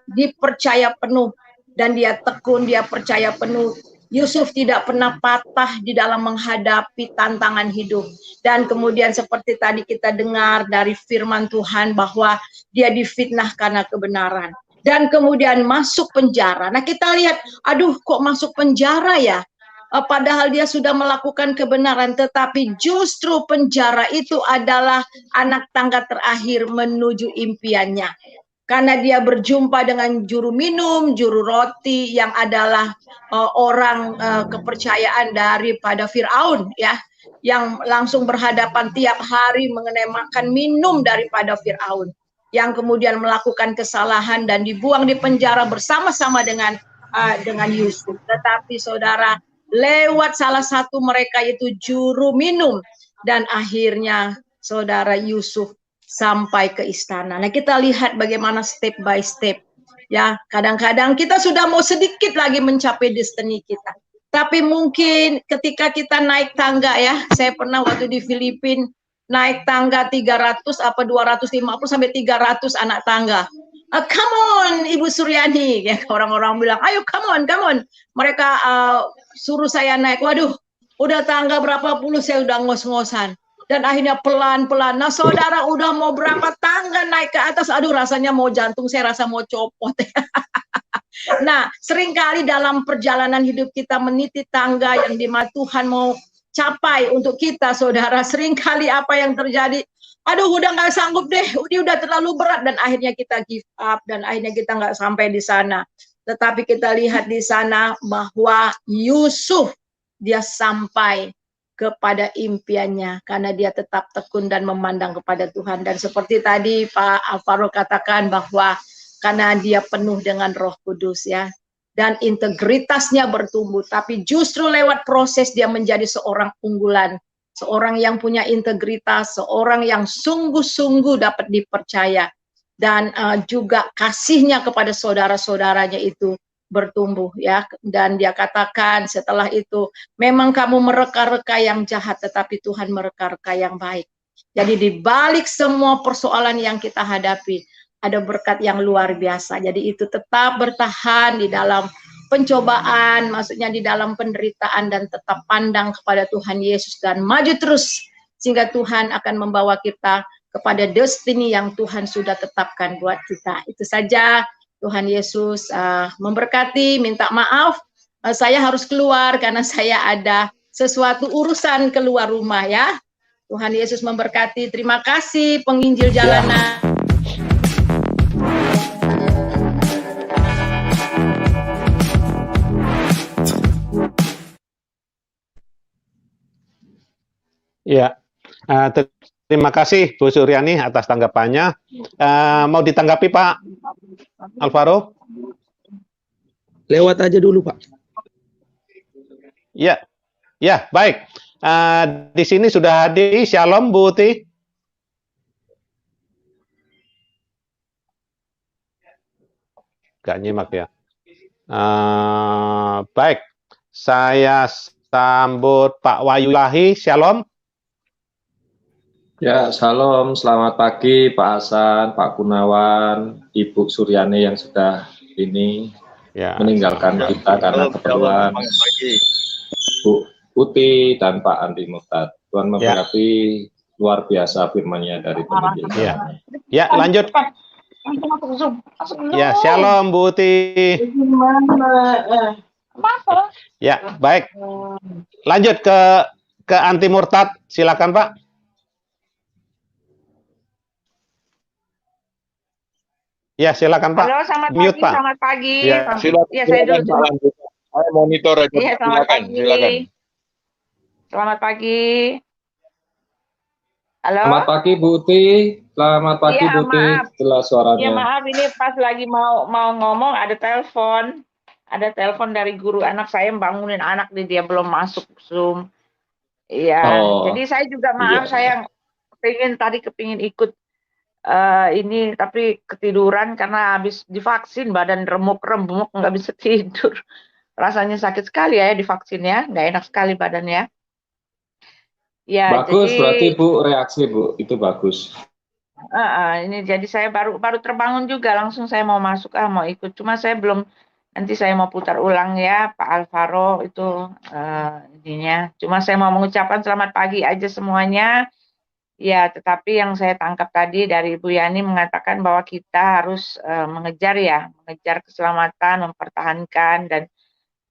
penuh, dan dia tekun, dia percaya penuh. Yusuf tidak pernah patah di dalam menghadapi tantangan hidup. Dan kemudian seperti tadi kita dengar dari firman Tuhan bahwa dia difitnah karena kebenaran. Dan kemudian masuk penjara. Nah, kita lihat, aduh kok masuk penjara ya? Padahal dia sudah melakukan kebenaran, tetapi justru penjara itu adalah anak tangga terakhir menuju impiannya. Karena dia berjumpa dengan juru minum, juru roti yang adalah orang kepercayaan daripada Firaun ya, yang langsung berhadapan tiap hari mengenai makan minum daripada Firaun, yang kemudian melakukan kesalahan dan dibuang di penjara bersama-sama dengan Yusuf. Tetapi saudara, lewat salah satu mereka itu juru minum, dan akhirnya saudara Yusuf sampai ke istana. Nah, kita lihat bagaimana step by step. Ya, kadang-kadang kita sudah mau sedikit lagi mencapai destiny kita. Tapi mungkin ketika kita naik tangga ya, saya pernah waktu di Filipina naik tangga 300 apa 250 sampai 300 anak tangga. Come on Ibu Suryani, ya orang-orang bilang, ayo come on. Mereka suruh saya naik, waduh, udah tangga berapa puluh saya udah ngos-ngosan. Dan akhirnya pelan-pelan. Nah saudara udah mau berapa tangga naik ke atas, aduh rasanya mau jantung saya rasa mau copot. Nah, seringkali dalam perjalanan hidup kita meniti tangga yang dimana Tuhan mau capai untuk kita, saudara. Seringkali apa yang terjadi, aduh udah nggak sanggup deh, udah terlalu berat, dan akhirnya kita give up, dan akhirnya kita nggak sampai di sana. Tetapi kita lihat di sana bahwa Yusuf, dia sampai kepada impiannya karena dia tetap tekun dan memandang kepada Tuhan. Dan seperti tadi Pak Alvaro katakan bahwa karena dia penuh dengan Roh Kudus ya, dan integritasnya bertumbuh, tapi justru lewat proses dia menjadi seorang unggulan, seorang yang punya integritas, seorang yang sungguh-sungguh dapat dipercaya, dan juga kasihnya kepada saudara-saudaranya itu bertumbuh ya. Dan dia katakan setelah itu, memang kamu mereka-reka yang jahat, tetapi Tuhan mereka-reka yang baik. Jadi di balik semua persoalan yang kita hadapi, ada berkat yang luar biasa. Jadi itu tetap bertahan di dalam pencobaan, maksudnya di dalam penderitaan, dan tetap pandang kepada Tuhan Yesus dan maju terus, sehingga Tuhan akan membawa kita kepada destiny yang Tuhan sudah tetapkan buat kita. Itu saja. Tuhan Yesus memberkati. Minta maaf, saya harus keluar karena saya ada sesuatu urusan keluar rumah ya. Tuhan Yesus memberkati. Terima kasih penginjil jalanan. Ya, terima kasih Bu Suryani atas tanggapannya. Mau ditanggapi Pak Alvaro? Lewat aja dulu Pak. Ya, ya baik. Di sini sudah hadir. Shalom Bu Uti. Gak nyimak ya. Baik, saya sambut Pak Wayulahi. Shalom. Ya, salam, selamat pagi Pak Hasan, Pak Gunawan, Ibu Suryani yang sudah ini ya, meninggalkan kita karena keperluan, Bu Uti dan Pak Andi Muhtad. Tuhan memberkati luar biasa firman-Nya dari penginjil. Ya, lanjut. Ya, shalom Bu Uti. Ya, baik. Lanjut ke Anti Murtad, silakan Pak. Ya, silakan Pak. Halo, selamat Mute, pagi, Pak. selamat pagi. Ya, silakan. Ya, saya dulu. Saya monitor aja. Iya, selamat pagi. Silakan. Selamat pagi. Halo. Selamat pagi Bu Uti. Selamat pagi Bu Uti. Jelas suaranya. Ya, maaf ini pas lagi mau ngomong ada telepon. Ada telepon dari guru anak saya, bangunin anak dia belum masuk Zoom. Iya. Jadi saya juga maaf, saya kepingin ikut ini tapi ketiduran karena habis divaksin, badan remuk-remuk, nggak bisa tidur. Rasanya sakit sekali ya divaksin ya, nggak enak sekali badannya. Ya, bagus, jadi, berarti Bu reaksi Bu, itu bagus. Ini jadi saya baru terbangun juga, langsung saya mau masuk, mau ikut. Cuma saya belum, nanti saya mau putar ulang ya Pak Alvaro itu ininya. Cuma saya mau mengucapkan selamat pagi aja semuanya. Ya, tetapi yang saya tangkap tadi dari Ibu Yani mengatakan bahwa kita harus mengejar keselamatan, mempertahankan dan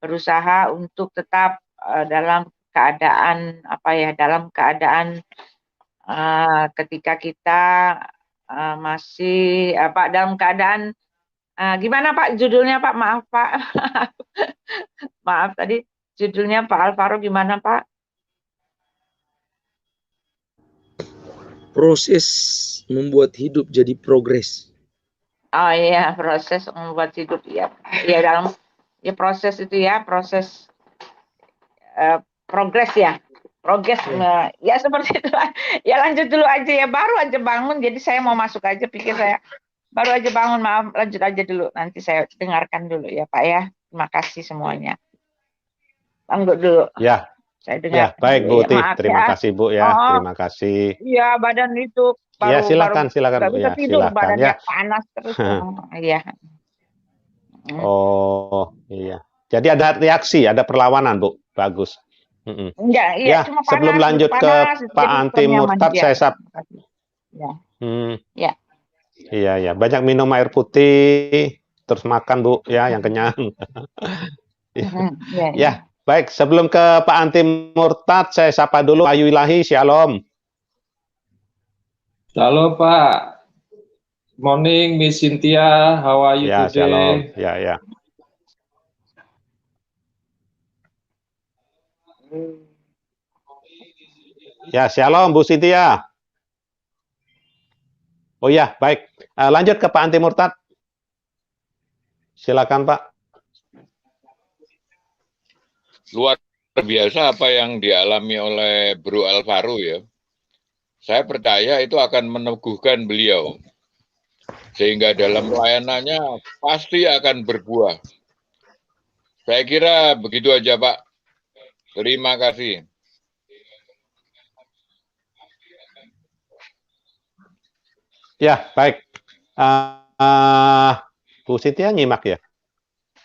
berusaha untuk tetap dalam keadaan ketika kita masih dalam keadaan gimana Pak judulnya Pak? Maaf Pak. Maaf tadi judulnya Pak Alvaro gimana Pak? Proses membuat hidup jadi progres. Oh iya, proses membuat hidup ya. Ya dalam proses itu ya, proses progres ya. Progres ya seperti itu. Ya lanjut dulu aja ya, baru aja bangun jadi saya mau masuk aja, pikir saya baru aja bangun, maaf, lanjut aja dulu. Nanti saya dengarkan dulu ya Pak ya. Terima kasih semuanya. Enggak dulu. Ya. Saya dengar. Ya, baik Bu Uti. Maaf Terima ya. kasih Bu ya. Terima kasih. Iya, badan itu Ya, baru silakan nggak Bu bisa ya. tidur, Silakan badannya ya. panas terus. Iya. Oh, iya. Jadi ada reaksi, ada perlawanan, Bu. Bagus. Enggak, iya, Ya, cuma sebelum panas, lanjut ke Pak jadi Anti kurang nyaman. Murtad, Ya. saya sap. Ya. Ya. Iya, ya. Banyak minum air putih, terus makan, Bu, ya, yang kenyang. Ya, baik. Sebelum ke Pak Anti Murtad, saya sapa dulu Wahyu Ilahi. Shalom. Halo Pak. Morning, Miss Cynthia. How are you today? Shalom. Ya. Ya, shalom Bu Cynthia. Oh ya, baik. Lanjut ke Pak Anti Murtad. Silakan Pak. Luar biasa apa yang dialami oleh Bro Alvaro ya. Saya percaya itu akan meneguhkan beliau. Sehingga dalam pelayanannya pasti akan berbuah. Saya kira begitu aja Pak. Terima kasih. Ya, baik. Bu Cynthia nyimak ya?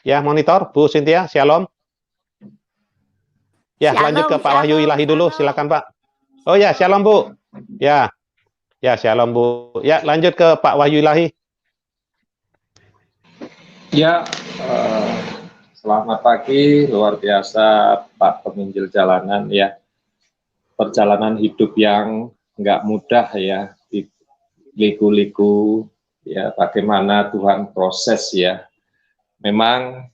Ya, monitor. Bu Cynthia, shalom. Ya, shalom, lanjut ke Pak Wahyu Ilahi dulu. Silakan Pak. Oh ya, shalom Bu. Ya, shalom Bu. Ya, lanjut ke Pak Wahyu Ilahi. Ya, selamat pagi. Luar biasa Pak Peminjil Jalanan ya. Perjalanan hidup yang nggak mudah ya. Liku-liku ya, bagaimana Tuhan proses ya. Memang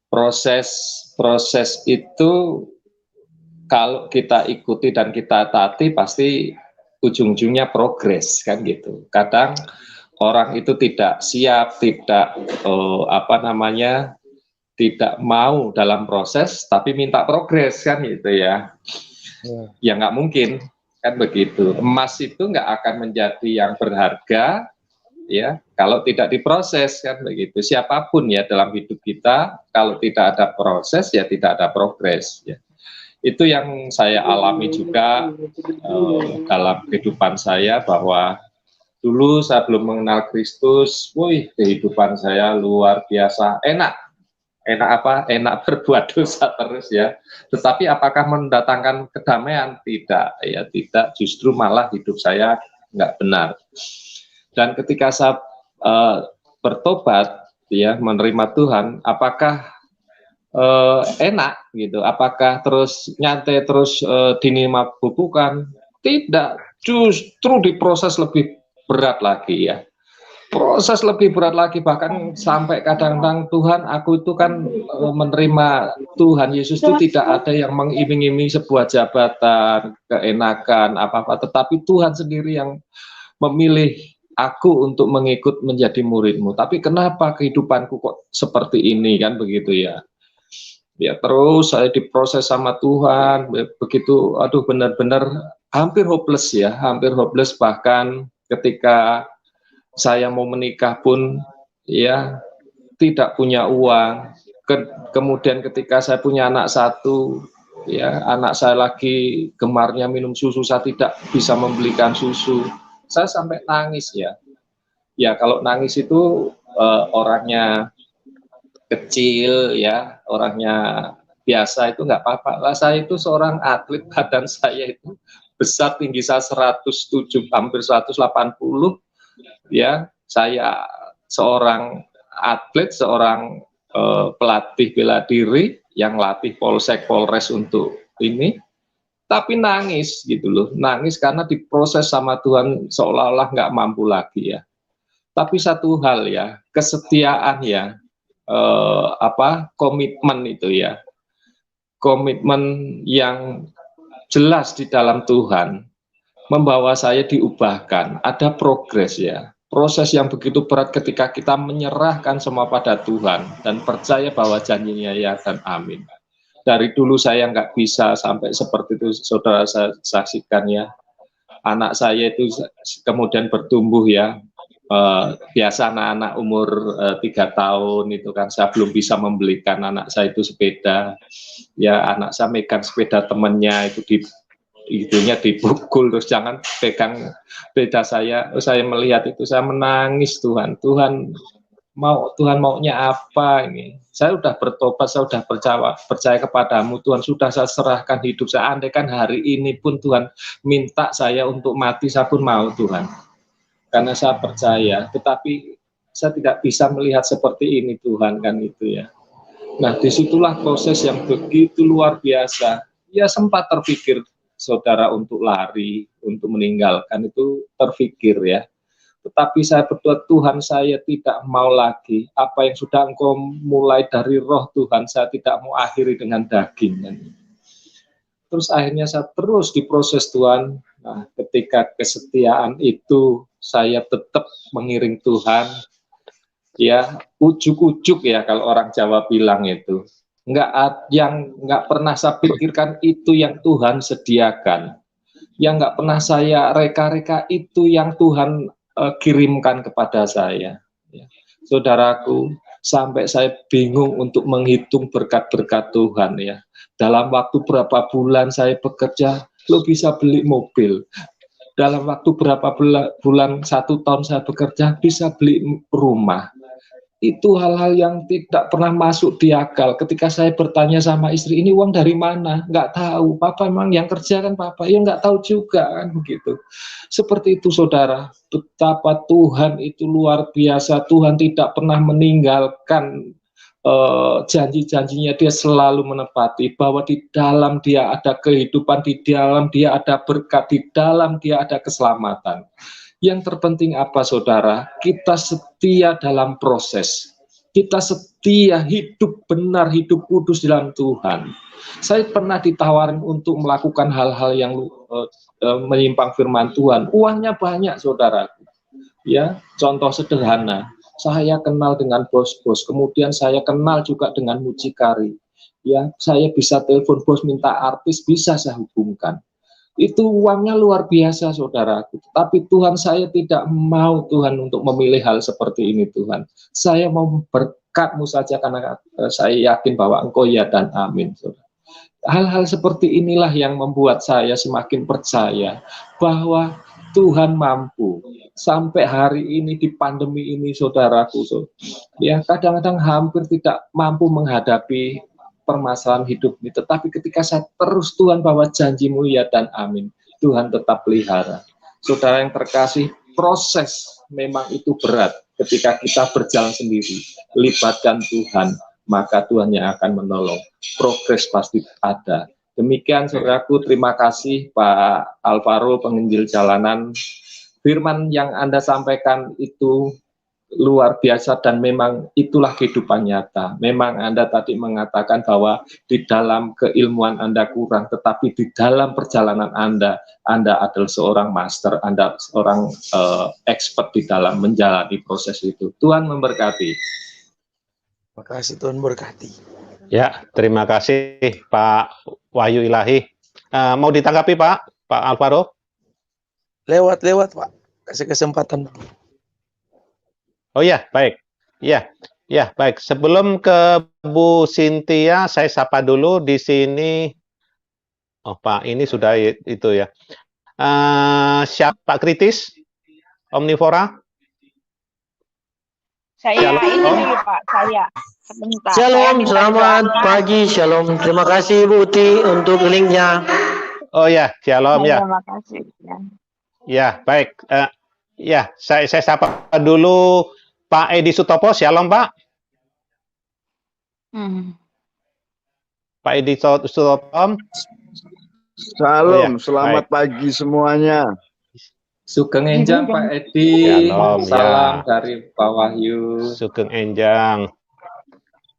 proses itu kalau kita ikuti dan kita taati pasti ujung-ujungnya progres kan gitu. Kadang orang itu tidak siap, tidak tidak mau dalam proses tapi minta progres kan gitu ya. Ya nggak mungkin kan begitu. Emas itu nggak akan menjadi yang berharga ya kalau tidak diproses kan begitu. Siapapun ya dalam hidup kita kalau tidak ada proses ya tidak ada progres ya. Itu yang saya alami juga dalam kehidupan saya, bahwa dulu saya belum mengenal Kristus, kehidupan saya luar biasa enak berbuat dosa terus ya. Tetapi apakah mendatangkan kedamaian? Tidak ya, tidak, justru malah hidup saya nggak benar. Dan ketika saya bertobat ya, menerima Tuhan, apakah enak gitu? Apakah terus nyantai terus dinimabubukkan? Tidak, justru diproses lebih berat lagi ya. Proses lebih berat lagi, bahkan sampai kadang-kadang Tuhan, aku itu kan menerima Tuhan Yesus itu tidak ada yang mengiming-iming sebuah jabatan, keenakan, apa-apa, tetapi Tuhan sendiri yang memilih aku untuk mengikut menjadi muridmu. Tapi kenapa kehidupanku kok seperti ini kan begitu ya. Ya terus saya diproses sama Tuhan, begitu, aduh benar-benar hampir hopeless ya, hampir hopeless, bahkan ketika saya mau menikah pun ya tidak punya uang. Kemudian ketika saya punya anak satu, ya anak saya lagi gemarnya minum susu, saya tidak bisa membelikan susu. Saya sampai nangis ya. Ya kalau nangis itu orangnya kecil ya, orangnya biasa itu nggak apa-apa lah. Saya itu seorang atlet, badan saya itu besar, tinggi saya 107 hampir 180 ya. Saya seorang atlet, seorang pelatih bela diri yang latih polsek polres untuk ini, tapi nangis gitu loh, nangis karena diproses sama Tuhan seolah-olah nggak mampu lagi ya. Tapi satu hal ya, kesetiaan ya, komitmen itu ya, komitmen yang jelas di dalam Tuhan membawa saya diubahkan, ada progres ya. Proses yang begitu berat ketika kita menyerahkan semua pada Tuhan dan percaya bahwa janjinya ya dan amin. Dari dulu saya nggak bisa sampai seperti itu, saudara saya saksikan ya. Anak saya itu kemudian bertumbuh ya, biasa anak-anak umur 3 tahun itu kan, saya belum bisa membelikan anak saya itu sepeda. Ya anak saya megang sepeda temannya itu itunya dipukul, terus jangan pegang sepeda saya. Saya melihat itu saya menangis, Tuhan Tuhan maunya apa ini? Saya sudah bertobat, saya sudah percaya kepadamu Tuhan, sudah saya serahkan hidup saya. Andaikan hari ini pun Tuhan minta saya untuk mati, saya pun mau Tuhan, karena saya percaya. Tetapi saya tidak bisa melihat seperti ini Tuhan, kan itu ya. Nah disitulah proses yang begitu luar biasa. Ya sempat terpikir saudara untuk lari, untuk meninggalkan, itu terpikir ya. Tetapi saya berdoa, Tuhan saya tidak mau lagi. Apa yang sudah Engkau mulai dari roh Tuhan, saya tidak mau akhiri dengan daging. Terus akhirnya saya terus diproses Tuhan. Nah, ketika kesetiaan itu saya tetap mengiring Tuhan. Ya, ujuk-ujuk ya kalau orang Jawa bilang itu. Nggak pernah saya pikirkan itu yang Tuhan sediakan. Yang nggak pernah saya reka-reka itu yang Tuhan kirimkan kepada saya. Ya. Saudaraku, sampai saya bingung untuk menghitung berkat-berkat Tuhan ya. Dalam waktu berapa bulan saya bekerja, lo bisa beli mobil. Dalam waktu berapa bulan 1 tahun saya bekerja, bisa beli rumah. Itu hal-hal yang tidak pernah masuk di akal. Ketika saya bertanya sama istri, ini uang dari mana? Nggak tahu. Papa memang yang kerja kan Papa. Ya nggak tahu juga kan begitu. Seperti itu saudara. Betapa Tuhan itu luar biasa. Tuhan tidak pernah meninggalkan janji-janjinya. Dia selalu menepati bahwa di dalam Dia ada kehidupan, di dalam Dia ada berkat, di dalam Dia ada keselamatan. Yang terpenting apa saudara? Kita setia dalam proses. Kita setia hidup benar, hidup kudus dalam Tuhan. Saya pernah ditawarin untuk melakukan hal-hal yang menyimpang firman Tuhan. Uangnya banyak saudara. Ya, contoh sederhana. Saya kenal dengan bos-bos, kemudian saya kenal juga dengan mucikari. Ya, saya bisa telepon bos minta artis, bisa saya hubungkan. Itu uangnya luar biasa saudaraku. Tapi Tuhan saya tidak mau Tuhan untuk memilih hal seperti ini Tuhan. Saya mau berkat-Mu saja karena saya yakin bahwa Engkau ya dan amin. Hal-hal seperti inilah yang membuat saya semakin percaya bahwa Tuhan mampu. Sampai hari ini di pandemi ini saudaraku. Ya kadang-kadang hampir tidak mampu menghadapi permasalahan hidup ini, tetapi ketika saya terus Tuhan bahwa janji-Mu ya dan amin, Tuhan tetap pelihara. Saudara yang terkasih, proses memang itu berat ketika kita berjalan sendiri. Libatkan Tuhan, maka Tuhan yang akan menolong. Progres pasti ada. Demikian saudaraku, terima kasih Pak Alvaro, penginjil jalanan. Firman yang Anda sampaikan itu luar biasa dan memang itulah kehidupan nyata. Memang Anda tadi mengatakan bahwa di dalam keilmuan Anda kurang, tetapi di dalam perjalanan Anda adalah seorang master, Anda seorang expert di dalam menjalani proses itu. Tuhan memberkati. Terima kasih, Tuhan berkati. Ya, terima kasih Pak Wahyu Ilahi. Mau ditanggapi Pak Alvaro? Lewat Pak, kasih kesempatan. Oh ya, baik. Ya, baik. Sebelum ke Bu Cynthia, saya sapa dulu di sini. Oh, Pak, ini sudah itu ya. Siapa Pak Kritis? Omnivora? Saya ini dulu Pak, saya sebentar. Shalom, selamat pagi, shalom. Terima kasih Bu Uti untuk linknya. Oh ya, shalom ya. Terima kasih. Ya, baik. Ya, saya sapa dulu Pak Edi Sutopo, shalom Pak. Pak Edi Sutopo. Shalom, selamat pagi semuanya. Sugeng Enjang Pak Edi, salam dari Pak Wahyu. Sugeng Enjang.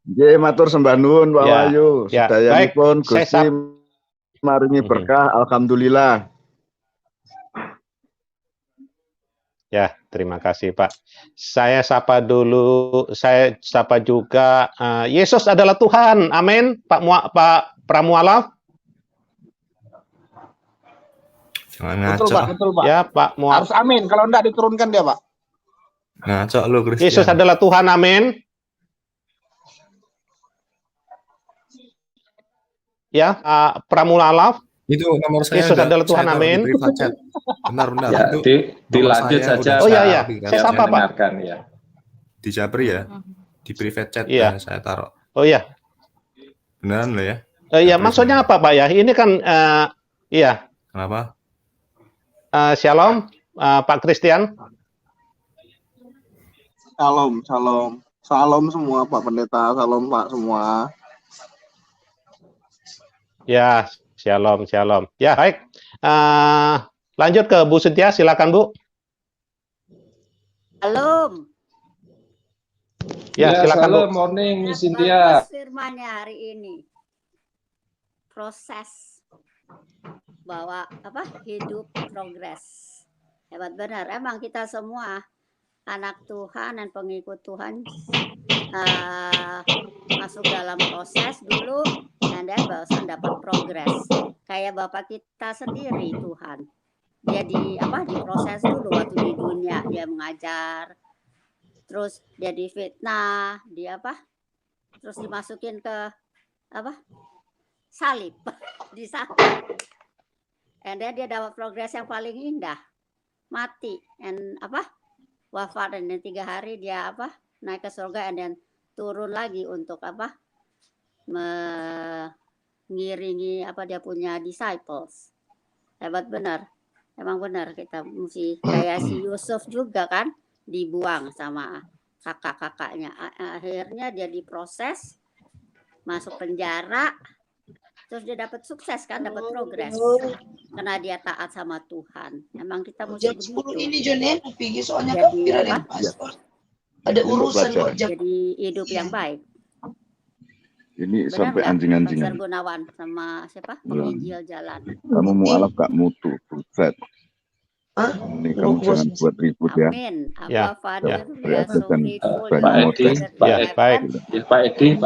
Nggih, matur sembah nuwun Pak Wahyu. Sedayanipun Gusti maringi berkah, alhamdulillah. Ya, terima kasih Pak. Saya sapa juga Yesus adalah Tuhan. Amin. Pak Pramualaf. Betul Pak. Ya, Pak Mualaf. Harus amin, kalau enggak diturunkan dia Pak. Ngaco lu, Christian. Yesus adalah Tuhan, amin. Ya, Pramula Alaf. Itu nomor saya Yesus adalah Tuhan, amin. Di private chat. Benar. Ya, dilanjut saja. Oh iya. Saya sapa, Pak. Ya. Di Japri ya. Di private chat saya taruh. Oh iya. Beneran loh ya. Iya, maksudnya apa, Pak ya? Ini kan iya. Kenapa? Shalom, Pak Christian. Shalom semua Pak Pendeta, shalom Pak semua. Ya, shalom. Ya, baik. Lanjut ke Bu Cynthia, silakan Bu. Shalom. Ya, silakan Bu. Morning, Miss Cynthia. Firman-nya hari ini. Proses bahwa hidup progres. Hebat benar. Emang kita semua anak Tuhan dan pengikut Tuhan masuk dalam proses dulu dan barusan dapat progres. Kayak Bapak kita sendiri Tuhan. Dia diproses dulu waktu di dunia, dia mengajar. Terus dia difitnah, terus dimasukin ke salib, disalib. And then dia dapat progres yang paling indah. Mati and wafat, dan 3 hari dia naik ke surga, and then turun lagi untuk mengiringi dia punya disciples. Hebat benar. Emang benar, kita mesti kayak si Yusuf juga kan, dibuang sama kakak-kakaknya. Akhirnya dia diproses, masuk penjara, terus dia dapat sukses kan, dapat progres karena dia taat sama Tuhan. Emang kita mesti begitu. Ini Jonen, pergi soalnya jadi ada urusan jadi hidup yang baik. Ini benar sampai nggak, anjing-anjingan. Pastor Gunawan sama siapa penginjil jalan. Kamu mualaf gak mutu, buset. Ini kamu jangan buat ribut ya. Amin. Ya, Father, ya. we are so Dan grateful banyak that Pak you Edi, are Pak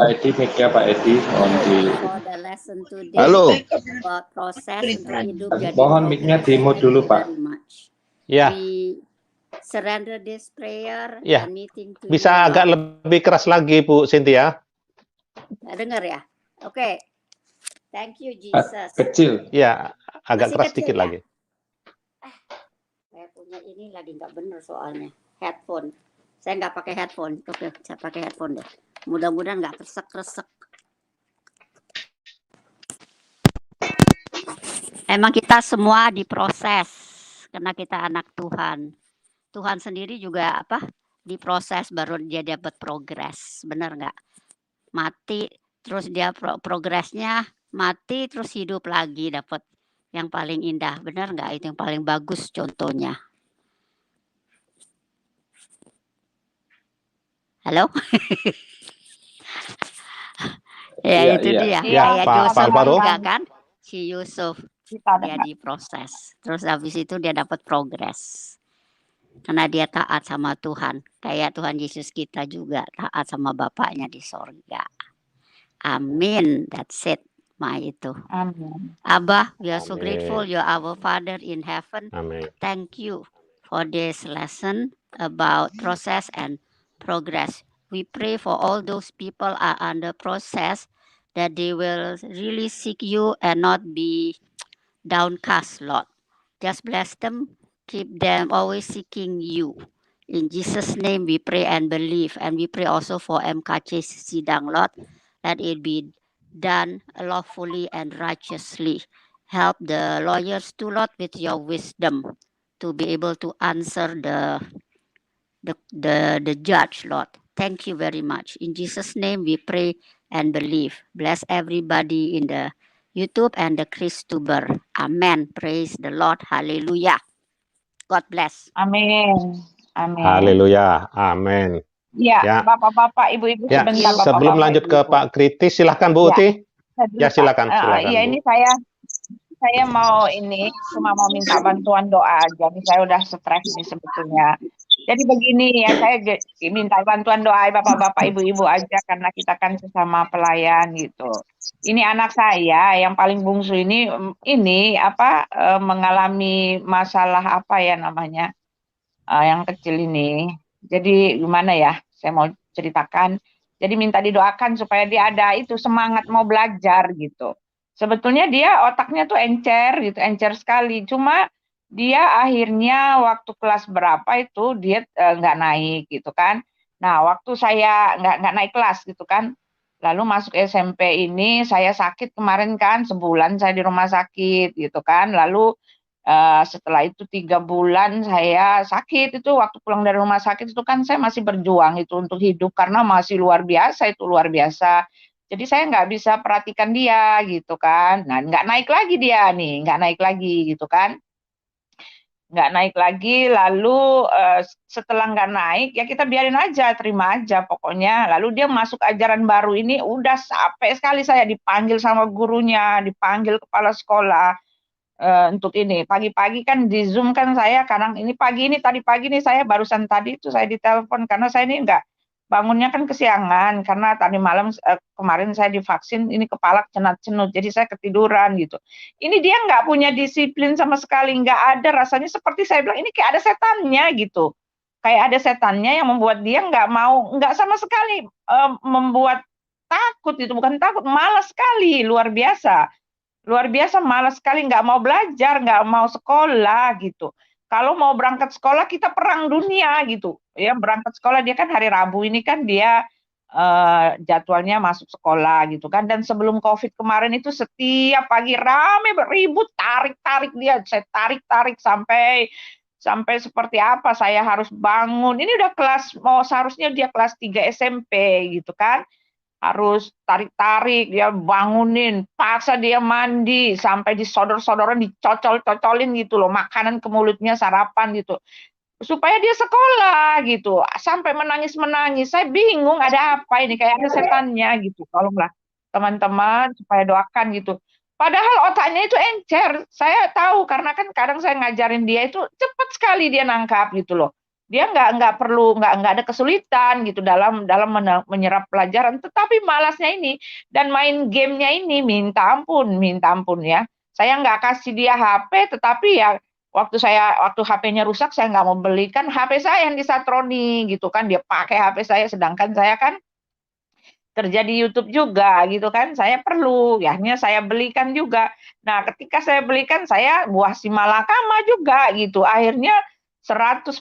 Edi, mic-nya Pak Edi mohon di. for the lesson today. Halo. About proses untuk hidup jadi Mohon mic-nya di-mute dulu, Pak. Ya. We surrender this prayer Ya. and meeting to Bisa you, agak Lord. lebih keras lagi Bu Cynthia. Nggak dengar ya? Oke. Thank you Jesus. Kecil. Ya, agak Masih keras kecil sedikit ya? lagi. Saya punya ini lagi nggak bener soalnya. Headphone. Saya nggak pakai headphone. Oke, saya pakai headphone deh. Mudah-mudahan nggak kresek-kresek. Emang kita semua diproses karena kita anak Tuhan. Tuhan sendiri juga diproses baru dia dapat progres. Benar nggak? Mati terus dia progresnya mati terus hidup lagi dapat yang paling indah. Benar nggak? Itu yang paling bagus contohnya. Halo? Ya, itu dia. Kayak Yusuf juga kan? Si Yusuf dia diproses. Terus habis itu dia dapat progres. Karena dia taat sama Tuhan. Kayak Tuhan Yesus kita juga taat sama Bapaknya di sorga. Amin. That's it. Itu. Amin. Abah, we are so grateful. You're our Father in heaven. Amin. Thank you for this lesson about process and progress. We pray for all those people are under process that they will really seek you and not be downcast, Lord. Just bless them. Keep them always seeking you. In Jesus' name we pray and believe. And we pray also for MKC Sidang, Lord. Let it be done lawfully and righteously. Help the lawyers to, Lord, with your wisdom to be able to answer the judge, Lord. Thank you very much. In Jesus' name we pray and believe. Bless everybody in the YouTube and the Christuber. Amen. Praise the Lord. Hallelujah. God bless. Amin. Amin. Haleluya. Amin. Ya, Bapak-bapak, Ibu-ibu Ya, sebentar. sebelum Bapak-bapak, lanjut ke Ibu-ibu. Pak Kritis, silahkan Bu Uti. Ya, silakan. Iya, Bu. ini saya mau cuma mau minta bantuan doa aja. Ini saya udah stres nih sebetulnya. Jadi begini ya, saya minta bantuan doa Bapak-bapak, Ibu-ibu aja karena kita kan sesama pelayan gitu. Ini anak saya yang paling bungsu ini mengalami masalah yang kecil ini. Jadi gimana ya, saya mau ceritakan. Jadi minta didoakan supaya dia ada itu semangat mau belajar gitu. Sebetulnya dia otaknya tuh encer gitu, encer sekali. Cuma dia akhirnya waktu kelas berapa itu dia nggak naik gitu kan. Nah waktu saya nggak naik kelas gitu kan. Lalu masuk SMP ini saya sakit kemarin kan, sebulan saya di rumah sakit gitu kan. Lalu setelah itu 3 bulan saya sakit, itu waktu pulang dari rumah sakit itu kan saya masih berjuang itu untuk hidup karena masih luar biasa, itu luar biasa. Jadi saya nggak bisa perhatikan dia gitu kan. Nah nggak naik lagi dia nih, nggak naik lagi gitu kan. Nggak naik lagi, lalu setelah nggak naik ya kita biarin aja, terima aja pokoknya. Lalu dia masuk ajaran baru ini udah sampai sekali saya dipanggil sama gurunya, dipanggil kepala sekolah. Untuk ini pagi-pagi kan di Zoom kan saya kadang ini pagi ini tadi pagi nih saya barusan tadi itu saya ditelepon karena saya ini enggak bangunnya kan kesiangan karena tadi malam kemarin saya divaksin ini kepala cenut-cenut jadi saya ketiduran gitu. Ini dia nggak punya disiplin sama sekali, nggak ada rasanya seperti saya bilang ini kayak ada setannya gitu. Kayak ada setannya yang membuat dia nggak mau, nggak sama sekali membuat takut itu, bukan takut, malas sekali, luar biasa. Luar biasa malas sekali, nggak mau belajar, nggak mau sekolah gitu. Kalau mau berangkat sekolah kita perang dunia gitu. Ya berangkat sekolah dia kan hari Rabu ini kan dia jadwalnya masuk sekolah gitu kan. Dan sebelum COVID kemarin itu setiap pagi rame beribut, tarik-tarik dia, saya tarik-tarik sampai seperti apa saya harus bangun. Ini udah kelas mau seharusnya dia kelas 3 SMP gitu kan. Harus tarik-tarik, dia bangunin, paksa dia mandi, sampai disodor-sodoran, dicocol-cocolin gitu loh, makanan ke mulutnya, sarapan gitu. Supaya dia sekolah gitu, sampai menangis-menangis. Saya bingung ada apa ini, kayak ada setannya gitu. Tolonglah teman-teman supaya doakan gitu. Padahal otaknya itu encer, saya tahu karena kan kadang saya ngajarin dia itu cepat sekali dia nangkap gitu loh. Dia nggak perlu nggak ada kesulitan gitu dalam menyerap pelajaran, tetapi malasnya ini dan main gamenya ini minta ampun ya. Saya nggak kasih dia HP, tetapi ya waktu HP-nya rusak saya nggak mau belikan HP saya yang disatroni gitu kan, dia pakai HP saya sedangkan saya kan kerja di YouTube juga gitu kan, saya perlu, ya akhirnya saya belikan juga. Nah, ketika saya belikan saya buah si malakama juga gitu. Akhirnya 100%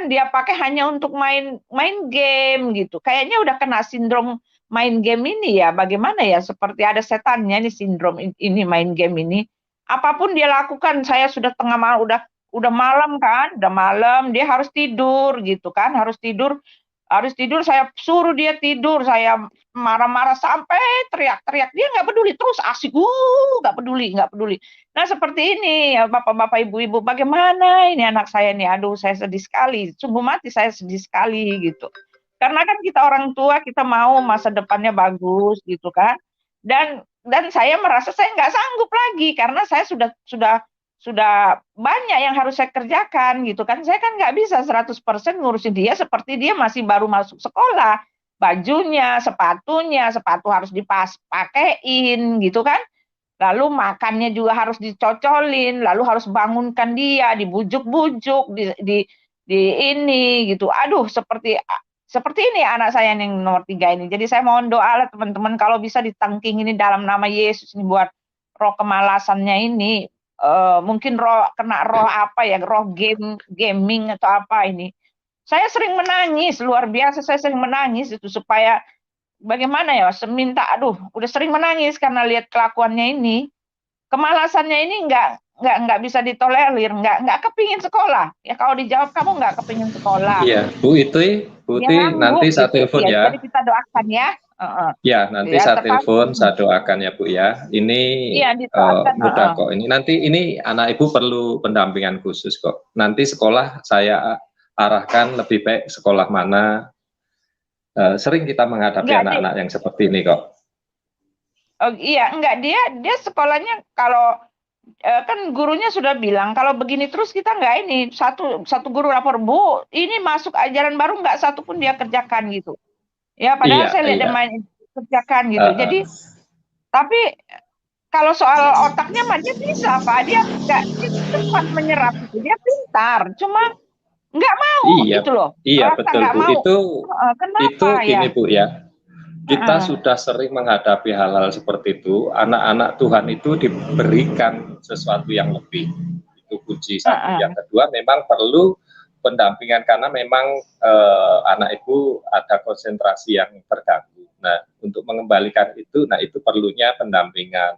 dia pakai hanya untuk main game gitu. Kayaknya udah kena sindrom main game ini ya. Bagaimana ya? Seperti ada setannya nih sindrom ini main game ini. Apapun dia lakukan, saya sudah tengah malam udah malam kan, udah malam dia harus tidur gitu kan, harus tidur saya suruh dia tidur, saya marah-marah sampai teriak-teriak, dia nggak peduli, terus asik, nggak peduli. Nah seperti ini ya bapak-bapak ibu-ibu, bagaimana ini anak saya nih, aduh saya sedih sekali, sungguh mati saya sedih sekali gitu. Karena kan kita orang tua, kita mau masa depannya bagus gitu kan, dan saya merasa saya nggak sanggup lagi, karena saya sudah banyak yang harus saya kerjakan gitu kan. Saya kan nggak bisa 100% ngurusin dia seperti dia masih baru masuk sekolah. Bajunya, sepatu harus pakein gitu kan. Lalu makannya juga harus dicocolin, lalu harus bangunkan dia, dibujuk-bujuk, di ini gitu. Aduh, seperti ini anak saya yang nomor 3 ini. Jadi saya mohon doa lah teman-teman kalau bisa ditangking ini dalam nama Yesus ini buat roh kemalasannya ini. Mungkin kena roh apa ya, roh gaming atau apa ini. Saya sering menangis, luar biasa saya sering menangis itu supaya bagaimana ya, aduh udah sering menangis karena lihat kelakuannya ini. Kemalasannya ini nggak bisa ditolerir, nggak kepingin sekolah. Ya kalau dijawab kamu nggak kepingin sekolah. Iya, Bu Iti nanti saya telepon ya. Jadi kita doakan ya. Ya, nanti saya telepon, saya doakan ya Bu ya. Ini mudah kok. Ini nanti anak Ibu perlu pendampingan khusus kok. Nanti sekolah saya arahkan lebih baik sekolah mana. Sering kita menghadapi anak-anak yang seperti ini kok. Oh iya, enggak, dia sekolahnya kalau kan gurunya sudah bilang kalau begini terus kita nggak ini satu guru lapor, Bu, ini masuk ajaran baru nggak satu pun dia kerjakan gitu. Ya padahal saya lihat dia main kerjakan gitu. Jadi tapi kalau soal otaknya mah dia bisa Pak, dia nggak cepat menyerap gitu. Dia pintar, cuma nggak mau Iya, gitu loh. iya Merasa betul nggak Bu. mau. Itu Kenapa ya? gini Bu ya. Kita sudah sering menghadapi hal-hal seperti itu. Anak-anak Tuhan itu diberikan sesuatu yang lebih. Itu puji satu. Yang kedua, memang perlu pendampingan karena memang anak ibu ada konsentrasi yang terganggu. Nah, untuk mengembalikan itu, nah itu perlunya pendampingan.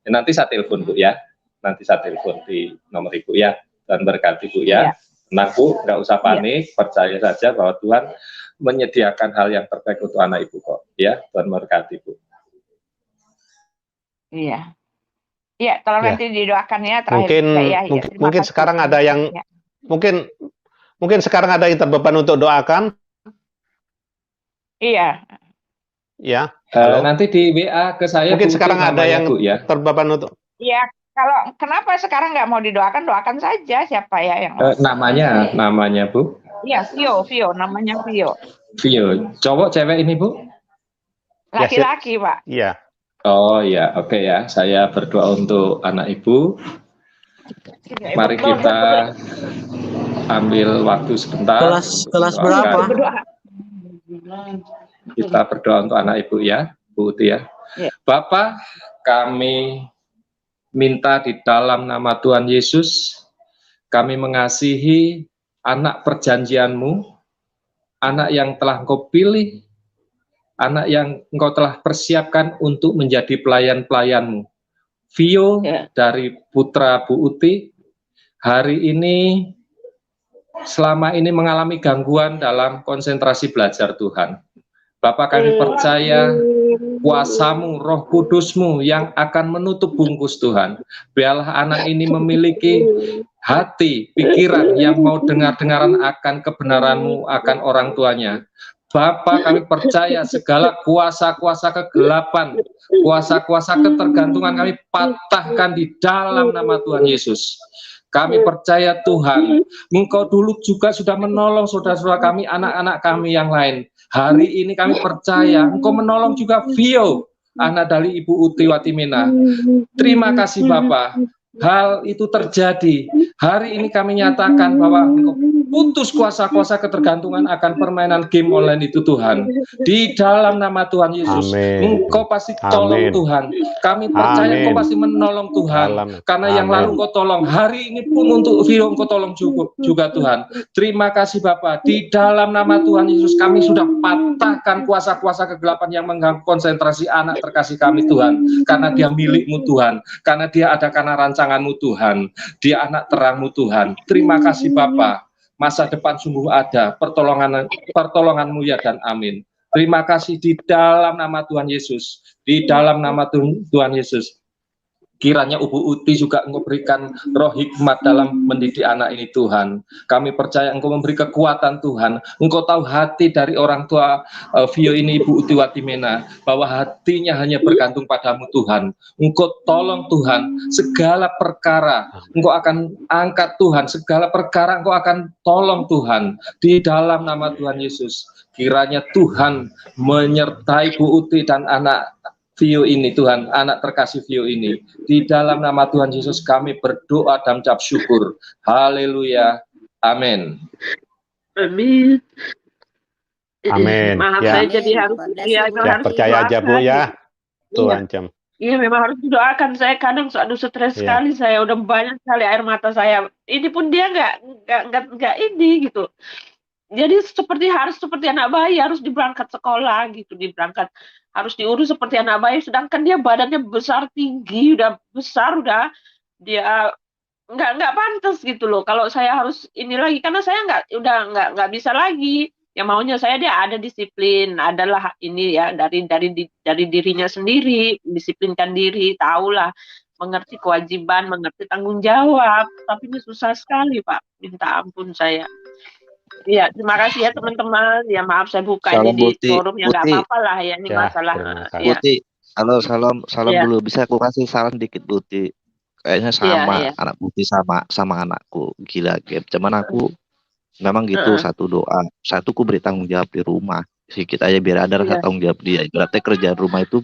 Ya, nanti saya telepon Bu ya. Nanti saya telepon di nomor Ibu ya. Dan berkati Bu ya. Tenang Bu, nggak usah panik. Percaya saja bahwa Tuhan menyediakan hal yang terbaik untuk anak ibu kok. Ya, Tuhan berkati Bu. Iya. Iya, tolong nanti didoakan ya terakhir. Mungkin sekarang ada yang mungkin sekarang ada yang terbeban untuk doakan. Iya. Ya. Nanti di WA ke saya. Mungkin sekarang ada yang Bu, ya. terbeban untuk. Iya. Kalau kenapa sekarang nggak mau didoakan, doakan saja siapa ya yang. Namanya Bu. Iya, Vio, namanya Vio. Vio, cowok cewek ini Bu? Laki-laki Pak. Iya. Oh ya, oke ya. Saya berdoa untuk anak ibu. Mari kita ambil waktu sebentar. Kelas berapa? Kita berdoa untuk anak ibu ya, Bu Uti ya. Bapak, kami minta di dalam nama Tuhan Yesus, kami mengasihi anak perjanjian-Mu, anak yang telah Engkau pilih, anak yang Engkau telah persiapkan untuk menjadi pelayan-pelayan-Mu. Vio dari putra Bu Uti, hari ini, selama ini mengalami gangguan dalam konsentrasi belajar Tuhan. Bapak, kami percaya kuasa-Mu, Roh Kudus-Mu yang akan menutup bungkus Tuhan. Biarlah anak ini memiliki hati, pikiran yang mau dengar-dengaran akan kebenaran-Mu, akan orang tuanya. Bapak, kami percaya segala kuasa-kuasa kegelapan, kuasa-kuasa ketergantungan kami patahkan di dalam nama Tuhan Yesus. Kami percaya Tuhan, Engkau dulu juga sudah menolong saudara-saudara kami, anak-anak kami yang lain. Hari ini kami percaya Engkau menolong juga Vio, anak dari Ibu Uti Watimena. Terima kasih Bapak. Hal itu terjadi. Hari ini kami nyatakan bahwa Engkau putus kuasa-kuasa ketergantungan akan permainan game online itu Tuhan. Di dalam nama Tuhan Yesus. Engkau pasti tolong Tuhan. Kami percaya Engkau pasti menolong Tuhan. Karena yang lalu Engkau tolong. Hari ini pun untuk Vio Engkau tolong juga Tuhan. Terima kasih Bapak. Di dalam nama Tuhan Yesus kami sudah patahkan kuasa-kuasa kegelapan yang mengganggu konsentrasi anak terkasih kami Tuhan. Karena dia milik-Mu Tuhan. Karena dia ada karena rancangan-Mu Tuhan. Dia anak terang-Mu Tuhan. Terima kasih Bapak. Masa depan sungguh ada, pertolongan-Mu ya dan amin. Terima kasih di dalam nama Tuhan Yesus, di dalam nama Tuhan Yesus. Kiranya Ibu Uti juga Engkau berikan roh hikmat dalam mendidik anak ini Tuhan. Kami percaya Engkau memberi kekuatan Tuhan. Engkau tahu hati dari orang tua Vio ini Ibu Uti Watimena, bahwa hatinya hanya bergantung padamu Tuhan. Engkau tolong Tuhan, segala perkara Engkau akan angkat Tuhan, segala perkara Engkau akan tolong Tuhan. Di dalam nama Tuhan Yesus, kiranya Tuhan menyertai Bu Uti dan anak Vio ini Tuhan, anak terkasih Vio ini. Di dalam nama Tuhan Yesus kami berdoa dan ucap syukur. Haleluya. Amin. Amin. Amin. Maaf Ya. saya jadi harus harus Percaya aja Bu ya. Tuhan jam. Iya memang harus didoakan. Saya kadang aduh stres sekali, saya udah banyak sekali air mata saya. Ini pun dia nggak ini gitu. Jadi harus seperti anak bayi, harus diberangkat sekolah gitu, harus diurus seperti anak bayi, sedangkan dia badannya besar, tinggi, udah besar, udah dia nggak pantas gitu loh. Kalau saya harus ini lagi, karena saya nggak bisa lagi. Ya maunya saya dia ada disiplin, adalah ini ya dari dirinya sendiri, disiplinkan diri, tahulah, mengerti kewajiban, mengerti tanggung jawab. Tapi ini susah sekali Pak, minta ampun saya. Iya, terima kasih ya teman-teman. Ya maaf saya buka Salam ini di Buti. forum ya nggak Buti. apa-apa lah ya ini masalah. Ya. Buti, halo salam Iya. dulu. Bisa aku kasih salam dikit Buti? Kayaknya sama Iya. anak Buti sama anakku. Gila game. Cuman aku memang gitu satu doa. Satu ku beri tanggung jawab di rumah. Sedikit aja biar ada rasa tanggung jawab dia. Berarti kerjaan rumah itu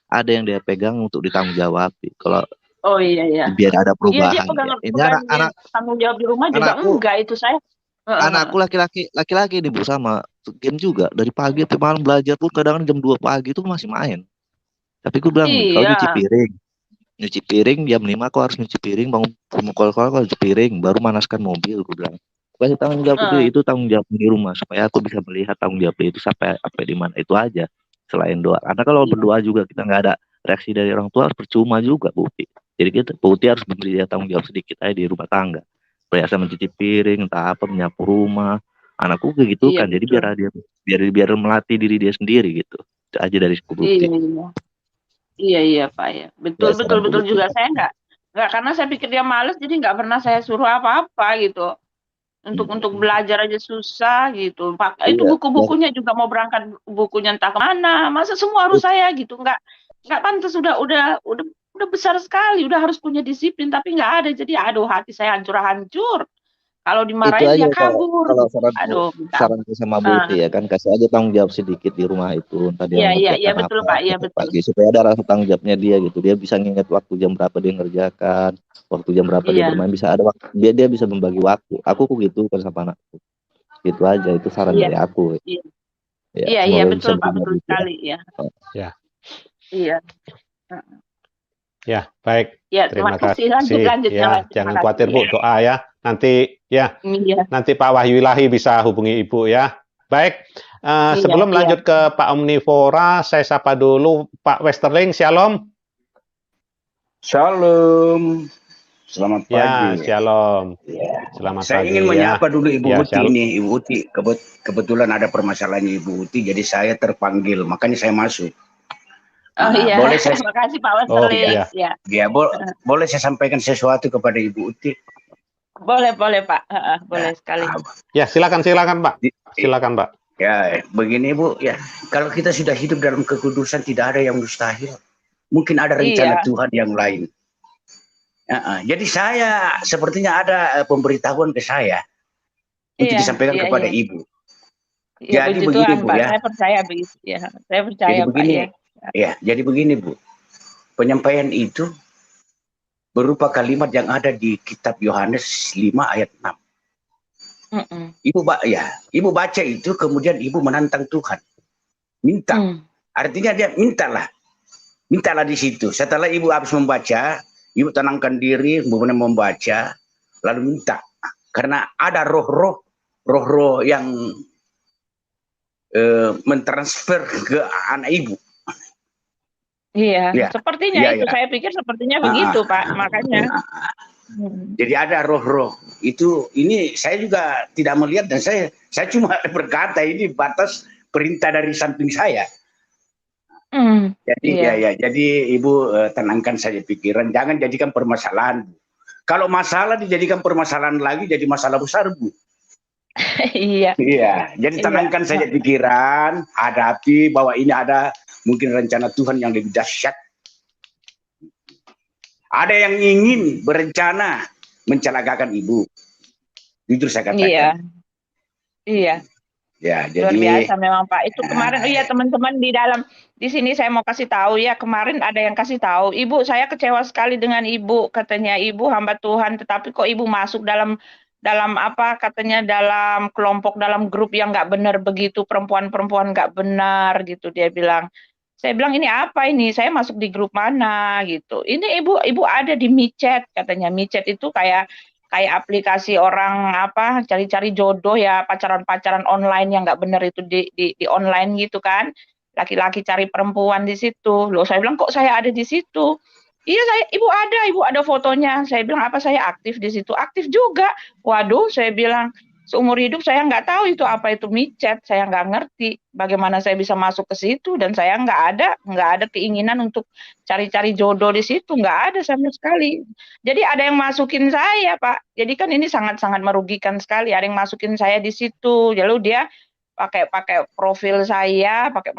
ada yang dia pegang untuk ditanggung jawab. Kalau Oh iya. biar ada Iya dia perubahan. pegang Ini anak tanggung jawab di rumah juga anakku. enggak itu saya. Anakku laki-laki nih Bu, sama game juga dari pagi sampai malam belajar pun kadang jam 2 pagi itu masih main. Tapi gue bilang kau nyuci piring jam 5 kau harus nyuci piring, bangun kau nyuci piring, baru manaskan mobil. Gue bilang kasih tanggung jawab itu tanggung jawab di rumah, supaya aku bisa melihat tanggung jawab itu sampai di mana itu aja. Selain doa, karena kalau berdoa juga kita nggak ada reaksi dari orang tua, percuma juga Bu Uti. Jadi kita Bu Uti harus memberi dia tanggung jawab sedikit aja di rumah tangga, biasa mencuci piring, entah apa, menyapu rumah. Anakku begitu kan, jadi biar melatih diri dia sendiri gitu. Itu aja dari Bu Uti. Iya Pak ya, betul juga. Saya nggak karena saya pikir dia males, jadi nggak pernah saya suruh apa-apa gitu. Untuk belajar aja susah gitu. Pak, itu buku-bukunya juga mau berangkat, bukunya entah kemana, masa semua harus saya gitu, nggak pantas. Udah besar sekali, udah harus punya disiplin, tapi nggak ada. Jadi aduh, hati saya hancur. Kalau dimarahin dia kabur. Kalau saranku sama Bu Uti ya kan, kasih aja tanggung jawab sedikit di rumah itu. Iya betul Pak, iya betul. Supaya ada rasa tanggung jawabnya dia gitu. Dia bisa nginget waktu jam berapa dia ngerjakan, waktu jam berapa dia bermain, bisa ada waktu. Dia bisa membagi waktu. Aku gitu kan sama anakku. Gitu aja, itu saran dari aku. Iya betul Pak, betul sekali ya. Iya. Ya, baik. Ya, terima kasih. Lanjut, ya, jangan khawatir Bu, doa ya. Nanti nanti Pak Wahyu Ilahi bisa hubungi Ibu ya. Baik, sebelum lanjut ke Pak Omnivora, saya sapa dulu Pak Westerling. Shalom. Shalom. Selamat pagi. Ya, shalom. Selamat saya pagi. Saya ingin menyapa dulu Ibu Uti shalom. ini. Ibu Uti, kebetulan ada permasalahannya Ibu Uti, jadi saya terpanggil, makanya saya masuk. Boleh saya, terima kasih Pak Westerling. Boleh saya sampaikan sesuatu kepada Ibu Uti? Boleh Pak, boleh sekali. Ya, silakan Pak. Silakan Pak. Ya, begini Bu, ya kalau kita sudah hidup dalam kekudusan tidak ada yang mustahil. Mungkin ada rencana Tuhan yang lain. Jadi saya sepertinya ada pemberitahuan ke saya untuk disampaikan kepada Ibu. Jadi begini Bu ya. Saya percaya begitu ya. Saya percaya Pak ya. Ya, jadi begini Bu. Penyampaian itu berupa kalimat yang ada di kitab Yohanes 5 ayat 6. Ibu baca itu, kemudian Ibu menantang Tuhan. Minta. Artinya dia mintalah di situ. Setelah Ibu habis membaca, Ibu tenangkan diri, kemudian membaca, lalu minta. Karena ada roh-roh yang mentransfer ke anak Ibu. Iya, sepertinya itu. Saya pikir sepertinya begitu Pak, makanya. Jadi ada roh-roh itu. Ini saya juga tidak melihat, dan saya cuma berkata ini batas perintah dari samping saya. Jadi jadi Ibu tenangkan saja pikiran, jangan jadikan permasalahan. Kalau masalah dijadikan permasalahan lagi, jadi masalah besar Bu. Iya. Jadi tenangkan saja pikiran, hadapi bahwa ini ada mungkin rencana Tuhan yang lebih dahsyat. Ada yang ingin berencana mencelakakan Ibu. Jujur saya katakan. Iya. Ya, luar biasa memang Pak. Itu kemarin teman-teman di sini saya mau kasih tahu ya, kemarin ada yang kasih tahu, Ibu saya kecewa sekali dengan Ibu, katanya Ibu hamba Tuhan, tetapi kok Ibu masuk dalam apa katanya, dalam kelompok, dalam grup yang nggak benar begitu, perempuan-perempuan nggak benar gitu dia bilang. Saya bilang ini apa ini? Saya masuk di grup mana gitu. Ini Ibu ada di micet katanya. Micet itu kayak aplikasi orang apa cari-cari jodoh ya, pacaran-pacaran online yang nggak benar itu di online gitu kan. Laki-laki cari perempuan di situ. Loh saya bilang kok saya ada di situ? Iya Ibu ada fotonya. Saya bilang apa saya aktif di situ? Aktif juga. Waduh, saya bilang seumur hidup saya nggak tahu itu apa itu micet, saya nggak ngerti bagaimana saya bisa masuk ke situ, dan saya nggak ada keinginan untuk cari-cari jodoh di situ, nggak ada sama sekali. Jadi ada yang masukin saya Pak, jadi kan ini sangat-sangat merugikan sekali. Ada yang masukin saya di situ, lalu dia pakai profil saya, pakai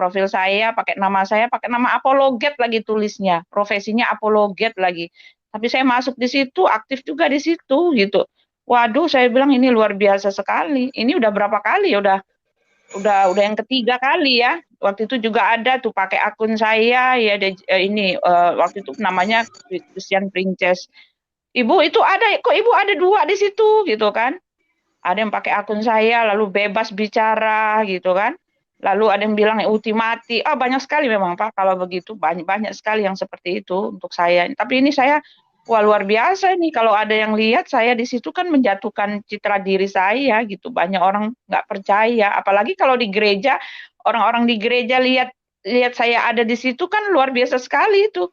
nama saya, pakai nama apologet lagi tulisnya, profesinya apologet lagi. Tapi saya masuk di situ, aktif juga di situ gitu. Waduh, saya bilang ini luar biasa sekali. Ini udah berapa kali ya? Udah yang ketiga kali ya. Waktu itu juga ada tuh pakai akun saya ya, waktu itu namanya Christian Princess. Ibu itu ada kok, Ibu ada 2 di situ gitu kan. Ada yang pakai akun saya lalu bebas bicara gitu kan. Lalu ada yang bilang ultimati. Banyak sekali memang Pak kalau begitu, banyak sekali yang seperti itu untuk saya. Tapi ini saya wah luar biasa nih kalau ada yang lihat saya di situ kan menjatuhkan citra diri saya gitu. Banyak orang nggak percaya, apalagi kalau di gereja, orang-orang di gereja lihat saya ada di situ kan luar biasa sekali itu.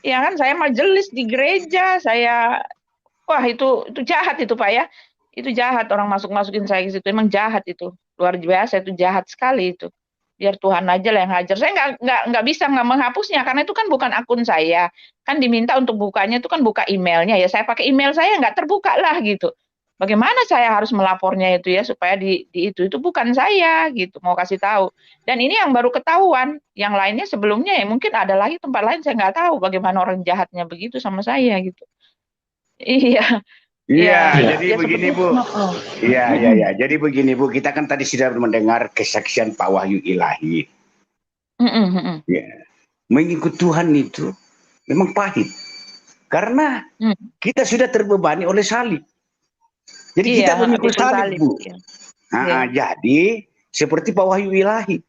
Ya kan saya majelis di gereja, saya wah itu jahat itu Pak ya. Itu jahat orang masukin saya ke situ, emang jahat itu. Luar biasa itu jahat sekali itu. Biar Tuhan aja lah yang hajar. Saya nggak bisa menghapusnya karena itu kan bukan akun saya. Kan diminta untuk bukanya itu kan buka emailnya ya. Saya pakai email saya nggak terbuka lah gitu. Bagaimana saya harus melapornya itu ya supaya itu bukan saya gitu. Mau kasih tahu. Dan ini yang baru ketahuan. Yang lainnya sebelumnya ya mungkin ada lagi tempat lain saya nggak tahu bagaimana orang jahatnya begitu sama saya gitu. Iya. Iya, jadi begini Bu. Iya. Jadi begini Bu, kita kan tadi sudah mendengar kesaksian Pak Wahyu Ilahi. Ya, mengikut Tuhan itu memang pahit, karena kita sudah terbebani oleh salib. Jadi kita mengikut salib Bu. Jadi seperti Pak Wahyu Ilahi.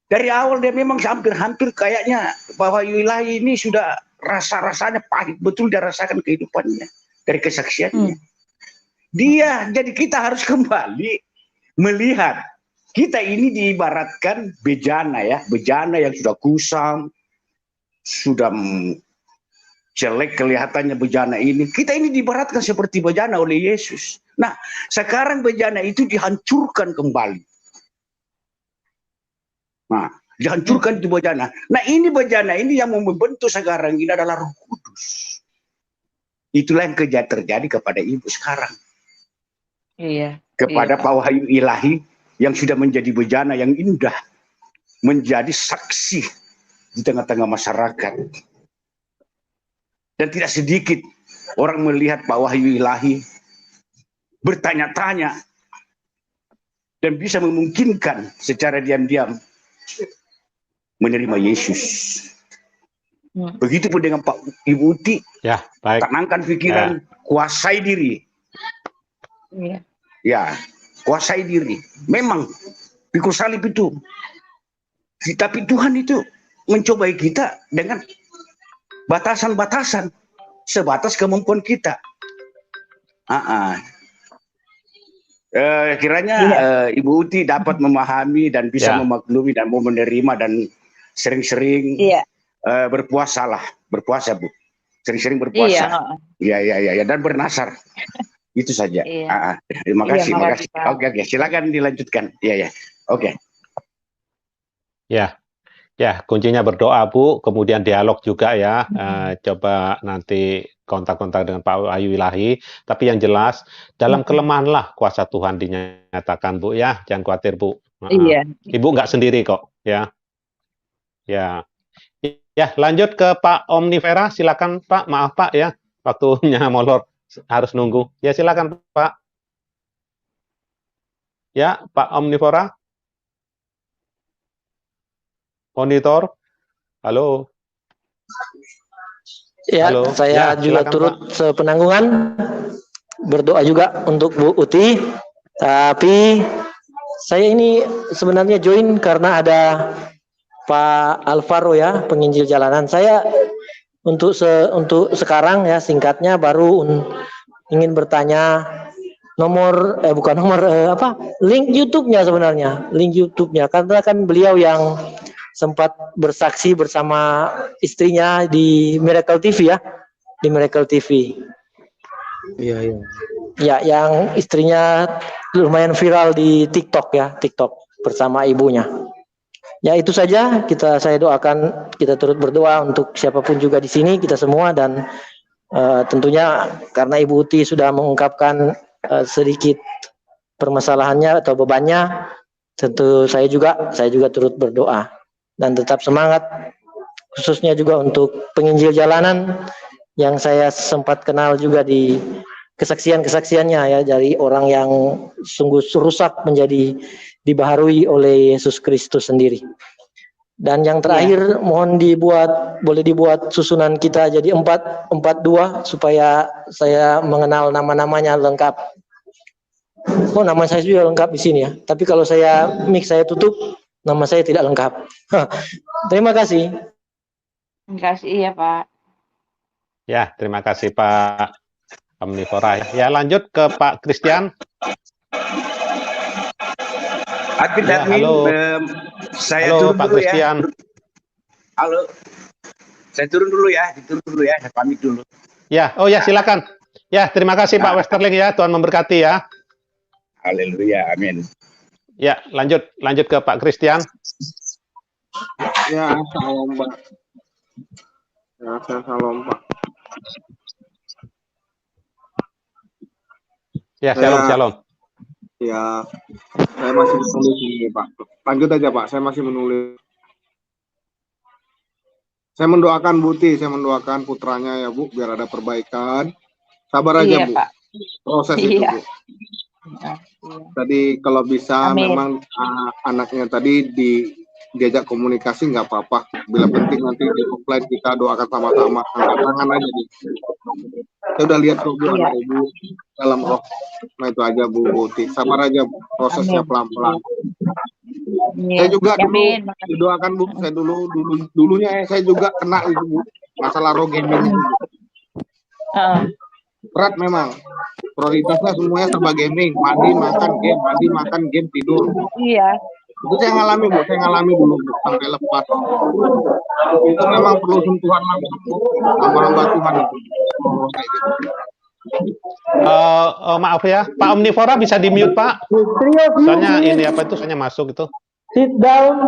Dari awal dia memang hampir kayaknya Pak Wahyu Ilahi ini sudah rasanya pahit betul dia rasakan kehidupannya. Dari kesaksiannya. Jadi kita harus kembali melihat kita ini diibaratkan bejana ya, bejana yang sudah kusam, sudah jelek kelihatannya bejana ini. Kita ini diibaratkan seperti bejana oleh Yesus. Nah, sekarang bejana itu dihancurkan kembali. Nah, dihancurkan itu bejana. Nah, ini bejana ini yang membentuk sekarang ini adalah Roh Kudus. Itulah yang terjadi kepada Ibu sekarang. Iya. Kepada Pak Wahyu Ilahi yang sudah menjadi bejana yang indah. Menjadi saksi di tengah-tengah masyarakat. Dan tidak sedikit orang melihat Pak Wahyu Ilahi bertanya-tanya. Dan bisa memungkinkan secara diam-diam menerima Yesus. Begitupun dengan Pak Ibu Uti, ya, baik. Tenangkan pikiran, kuasai diri. Ya, kuasai diri. Memang pikul salib itu, tapi Tuhan itu mencobai kita dengan batasan-batasan, sebatas kemampuan kita. Kiranya Ibu Uti dapat memahami dan bisa memaklumi dan mau menerima dan sering-sering. Berpuasa Bu, sering-sering berpuasa. Iya, dan bernasar. Itu saja. Terima kasih. Oke, silakan dilanjutkan. Iya. Oke. Ya, kuncinya berdoa Bu, kemudian dialog juga ya. Coba nanti kontak-kontak dengan Pak Wahyu Ilahi. Tapi yang jelas dalam kelemahanlah kuasa Tuhan dinyatakan Bu ya. Jangan khawatir Bu. Ibu nggak sendiri kok ya. Ya, lanjut ke Pak Omnivera, silakan Pak. Maaf Pak ya, waktunya molor, harus nunggu. Ya silakan Pak. Ya, Pak Omnivera. Monitor. Halo. Ya, halo. Saya juga silakan, turut sepenanggungan berdoa juga untuk Bu Uti. Tapi saya ini sebenarnya join karena ada Pak Alvaro ya, penginjil jalanan. Saya untuk sekarang ya singkatnya baru ingin bertanya link YouTube-nya sebenarnya, link YouTube-nya karena kan beliau yang sempat bersaksi bersama istrinya di Miracle TV ya, di Miracle TV. Iya. Ya, yang istrinya lumayan viral di TikTok ya, TikTok bersama ibunya. Ya itu saja, saya doakan, kita turut berdoa untuk siapapun juga di sini, kita semua, dan tentunya karena Ibu Uti sudah mengungkapkan sedikit permasalahannya atau bebannya, tentu saya juga turut berdoa dan tetap semangat, khususnya juga untuk penginjil jalanan yang saya sempat kenal juga di kesaksiannya ya, dari orang yang sungguh rusak menjadi dibaharui oleh Yesus Kristus sendiri. Dan yang terakhir mohon boleh dibuat susunan kita jadi 442 supaya saya mengenal nama-namanya lengkap. Oh, nama saya juga lengkap di sini ya. Tapi kalau saya mic saya tutup, nama saya tidak lengkap. Terima kasih. Terima kasih ya Pak. Ya, terima kasih Pak Omnivora. Ya, lanjut ke Pak Christian. Ya, halo. Saya halo turun Pak dulu Christian. ya. Halo. Saya turun dulu ya, saya pamit dulu. Ya, oh ya silakan. Ya, terima kasih Pak Westerling ya, Tuhan memberkati ya. Haleluya, amin. Ya, lanjut ke Pak Christian. Ya, salam Pak. Ya, saya salam Pak. Ya, shalom. Ya, saya masih menulis ini Pak. Lanjut aja Pak, saya masih menulis. Saya mendoakan Buti, saya mendoakan putranya ya Bu, biar ada perbaikan. Sabar aja Bu, Pak. proses itu Bu. Tadi kalau bisa Amin. memang anaknya tadi diajak komunikasi nggak apa-apa. Bila penting nanti di offline kita doakan sama-sama, angkat tangan aja Bu. Saya udah lihat kok Bu, anak Ibu dalam roh. Nah itu aja Bu Buti, sabar aja Bu, prosesnya pelan-pelan. Saya juga dulu didoakan Bu, saya dulunya saya juga kena itu Bu, masalah roh gaming itu Bu. Berat memang, prioritasnya semuanya serba gaming, mandi makan game tidur. Iya. Itu saya ngalami dulu Bu, sampai lepas. Itu memang perlu sentuhan langsung Bu, sama hamba Tuhan itu. Maaf ya, Pak Omnivora bisa di mute Pak. Soalnya ini apa itu, soalnya masuk itu. Sit down.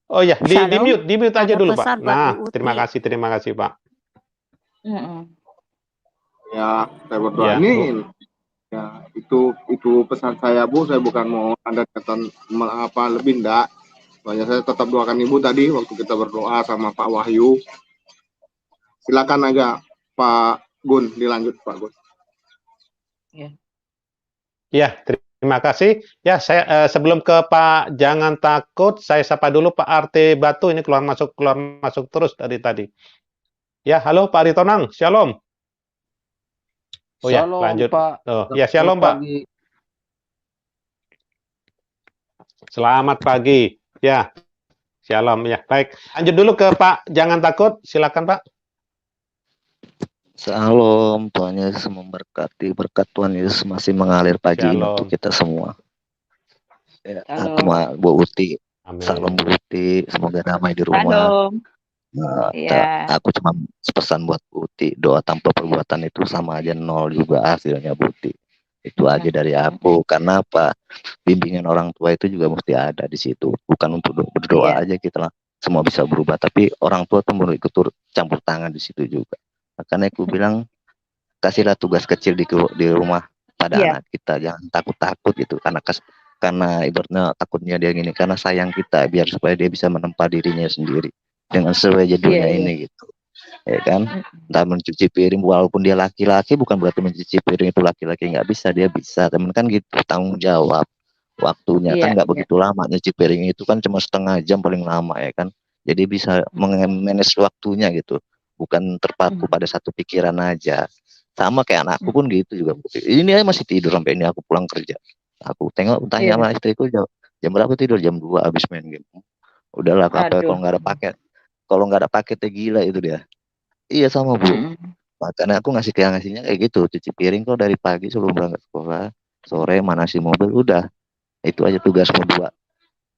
Oh ya, di mute aja dulu Pak. Nah, terima kasih Pak. Ya, saya berdoa nih. Ya, itu pesan saya Bu, saya bukan mau Anda katakan apa lebih enggak. Soalnya saya tetap doakan Ibu tadi waktu kita berdoa sama Pak Wahyu. Silakan aja Pak Gun, dilanjut Pak Gun. Ya, terima kasih. Ya, saya sebelum ke Pak Jangan Takut, saya sapa dulu Pak Arte Batu, ini keluar masuk terus dari tadi. Ya, halo Pak Ritonang, shalom. Oh shalom, ya, lanjut. Pak. Oh, ya, shalom Pak. Selamat pagi. Ya, shalom ya. Baik, lanjut dulu ke Pak Jangan Takut, silakan Pak. Shalom, Tuhan Yesus memberkati, berkat Tuhan Yesus masih mengalir pagi ini untuk kita semua. Ya, aku Bu Uti, salam Bu Uti, semoga damai di rumah. Aku cuma pesan buat Bu Uti, doa tanpa perbuatan itu sama aja nol juga hasilnya Bu Uti. Itu aja dari aku, karena apa? Bimbingan orang tua itu juga mesti ada di situ, bukan untuk berdoa aja kita semua bisa berubah, tapi orang tua tuh ikut campur tangan di situ juga. Makanya aku bilang kasihlah tugas kecil di rumah pada anak kita, jangan takut-takut gitu, karena ibaratnya takutnya dia gini, karena sayang kita, biar supaya dia bisa menempa dirinya sendiri dengan sesuai judulnya ini gitu, ya kan? Entah mencuci piring, walaupun dia laki-laki bukan berarti mencuci piring itu laki-laki nggak bisa, dia bisa, teman kan gitu, tanggung jawab waktunya kan nggak begitu lama, nyuci piring itu kan cuma setengah jam paling lama ya kan, jadi bisa manage waktunya gitu. Bukan terpaku pada satu pikiran aja. Sama kayak anakku pun gitu juga. Ini masih tidur sampai ini aku pulang kerja. Aku tengok tanya sama istriku jam berapa tidur, jam 2 habis main game. Udahlah, apa kalau nggak ada paketnya gila itu dia. Iya sama Bu. Makanya aku ngasihnya kayak gitu, cuci piring kok dari pagi sebelum berangkat sekolah, sore manasi mobil, udah. Itu aja tugasmu 2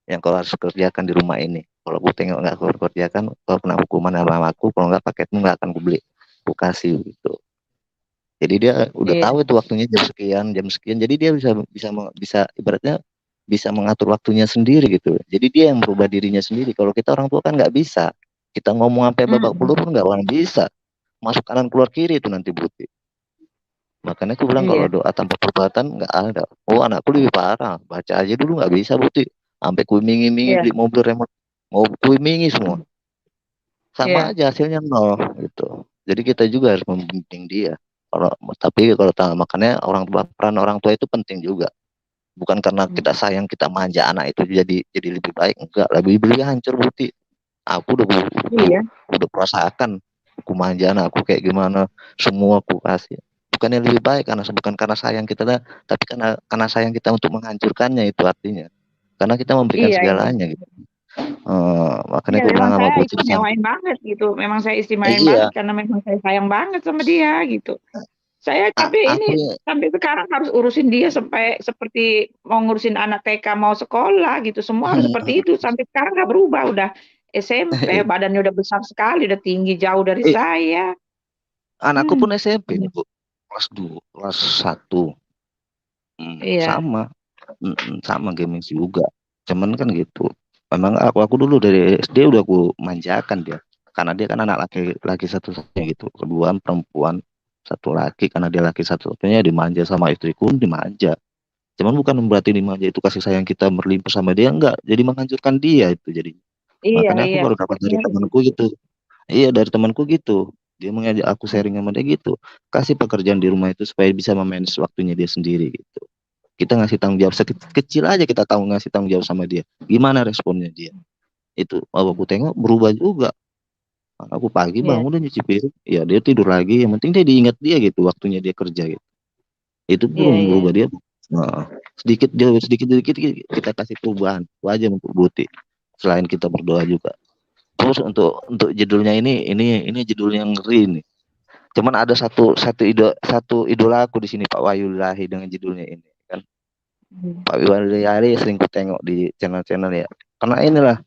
yang kau harus kerjakan di rumah ini. Kalau aku tengok nggak kau kerjakan, kau kena hukuman sama aku. Kalau nggak paketmu nggak akan kubeli, aku kasih gitu. Jadi dia udah tahu itu waktunya jam sekian. Jadi dia bisa ibaratnya bisa mengatur waktunya sendiri gitu. Jadi dia yang merubah dirinya sendiri. Kalau kita orang tua kan nggak bisa. Kita ngomong sampai babak belur pun nggak orang bisa. Masuk kanan keluar kiri itu nanti Buti. Makanya aku bilang kalau doa tanpa perbuatan nggak ada. Oh anakku lebih parah. Baca aja dulu nggak bisa Buti. Sampai kuimingi-mingi beli mobil remote. Mau kuimingi semua. Sama aja hasilnya nol gitu. Jadi kita juga harus membimbing dia. Tapi makanya peran orang tua itu penting juga. Bukan karena kita sayang, kita manja anak itu jadi lebih baik, enggak, lebih hancur Buti. Aku udah perasakan aku manja anak aku kayak gimana, semua aku kasih. bukan yang lebih baik, bukan karena sayang kita, tapi karena sayang kita untuk menghancurkannya, itu artinya. Karena kita memberikan segalanya gitu. Makanya aku bilang sama saya Putri, istimewain banget gitu. Memang saya istimewain banget karena memang saya sayang banget sama dia gitu. Saya tapi ini sampai sekarang harus urusin dia sampai seperti mau ngurusin anak TK mau sekolah gitu, semua harus seperti itu. Sampai sekarang nggak berubah, udah SMP, badannya udah besar sekali, udah tinggi jauh dari saya. Anakku pun SMP nih, Bu. Kelas 1. Sama. Sama gaming juga. Cuman kan gitu. Memang aku dulu dari SD udah aku manjakan dia. Karena dia kan anak laki satu-satunya gitu. Kedua perempuan, satu laki, karena dia laki satu-satunya, dimanja sama istriku, dimanja. Cuman bukan berarti dimanja itu kasih sayang kita berlimpah sama dia, enggak. Jadi menghancurkan dia itu jadi. Makanya aku baru dapat dari temanku gitu. Iya, dari temanku gitu. Dia mengajak aku sharing sama dia gitu. Kasih pekerjaan di rumah itu supaya bisa memanage waktunya dia sendiri gitu. Kita ngasih tanggung jawab kecil aja, kita tahu ngasih tanggung jawab sama dia. Gimana responnya dia? Itu aku tengok berubah juga. Aku pagi bangun udah nyuci piring, ya dia tidur lagi. Yang penting dia diingat dia gitu, waktunya dia kerja gitu. Itu belum berubah dia. Nah, sedikit kita kasih perubahan. Wajar untuk Buti. Selain kita berdoa juga. Terus untuk judulnya ini judul yang ngeri nih. Cuman ada satu idola aku di sini, Pak Wahyu Ilahi, dengan judulnya ini kan. Pak Wahyu Ilahi sering ku tengok di channel-channel ya. Karena inilah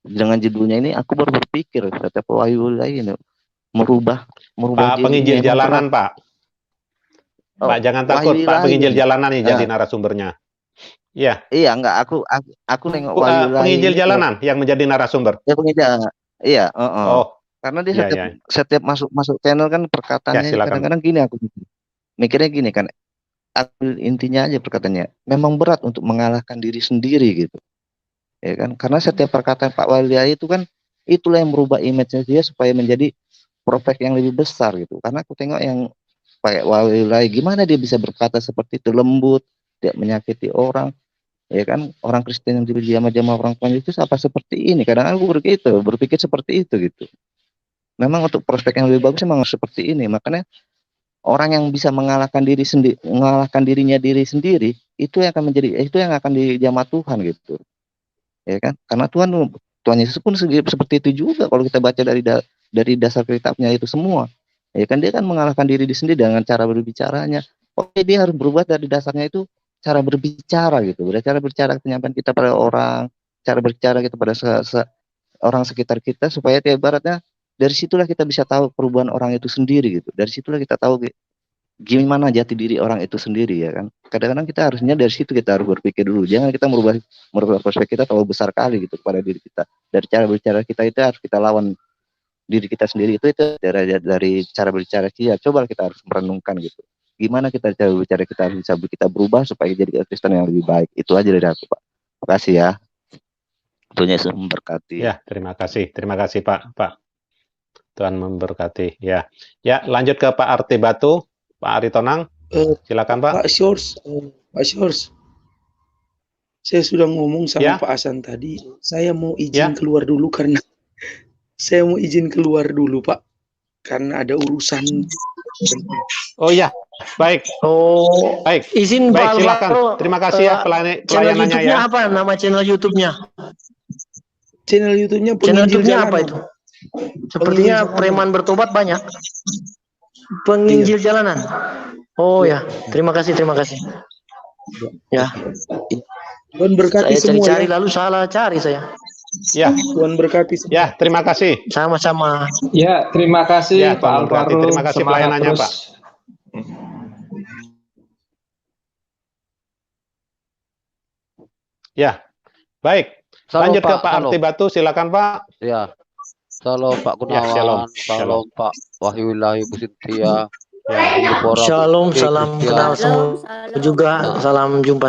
dengan judulnya ini aku baru berpikir kata Pak Wahyu Ilahi ini merubah Pak penginjil jalanan, Pak. Pak jangan takut, Pak penginjil jalanan nih jadi narasumbernya. Iya. Iya, enggak, aku nengok penginjil jalanan yang menjadi narasumber. Ya penginjil. Iya, karena dia setiap masuk channel kan perkataannya kadang-kadang gini, aku mikirnya gini kan. Intinya aja perkataannya, memang berat untuk mengalahkan diri sendiri gitu. Ya kan? Karena setiap perkataan Pak Wali itu kan itulah yang merubah image-nya dia supaya menjadi prospek yang lebih besar gitu. Karena aku tengok yang Pak Wali gimana dia bisa berkata seperti itu, lembut, tidak menyakiti orang. Ya kan, orang Kristen yang dijamah-jamah orang tuanya itu apa seperti ini. Kadang aku berpikir seperti itu gitu. Memang untuk prospek yang lebih bagus memang seperti ini. Makanya orang yang bisa mengalahkan dirinya sendiri itu yang akan dijamah Tuhan gitu. Ya kan? Karena Tuhan Yesus pun seperti itu juga kalau kita baca dari dasar kitabnya itu semua. Ya kan, dia kan mengalahkan diri sendiri dengan cara berbicaranya. Oke, dia harus berubah dari dasarnya itu cara berbicara gitu, cara berbicara penyampaian kita pada orang, cara berbicara kita pada orang sekitar kita, supaya ibaratnya dari situlah kita bisa tahu perubahan orang itu sendiri gitu. Dari situlah kita tahu gimana jati diri orang itu sendiri ya kan. Kadang-kadang kita harusnya dari situ kita harus berpikir dulu. Jangan kita merubah prospek kita terlalu besar kali gitu kepada diri kita. Dari cara berbicara kita itu harus kita lawan diri kita sendiri itu dari cara berbicara kita. Coba kita harus merenungkan gitu. Gimana cara berbicara kita harus bisa kita berubah supaya jadi Kristen yang lebih baik. Itu aja dari aku, Pak. Terima kasih ya. Tuhan Yesus memberkati. Ya, terima kasih Pak. Tuhan memberkati. Ya, lanjut ke Pak Arti Batu, Pak Aritonang. Silakan Pak. Pak Syors. Saya sudah ngomong sama Pak Hasan tadi. Saya mau izin keluar dulu karena Pak. Karena ada urusan. Oh ya, baik. Baik. Izin baik, Pak silakan. Terima kasih ya pelayanannya ya. Apa nama channel YouTube-nya? Channel YouTube-nya apa itu? Sepertinya preman bertobat banyak. Penginjil jalanan. Oh ya, terima kasih. Ya. Tuhan berkati saya semua. Cari lalu salah cari saya. Ya, Tuhan berkati semua. Ya, terima kasih. Sama-sama. Ya, terima kasih Pak Alvaro. Terima kasih pelayanannya, Pak. Ya, baik. Lanjut ke Pak Arti Batu, silakan Pak. Ya, salam Pak Gunawan, salam Pak Wahyu Ilahi Bu Sintia. Shalom, salam kenal semua juga, salam jumpa.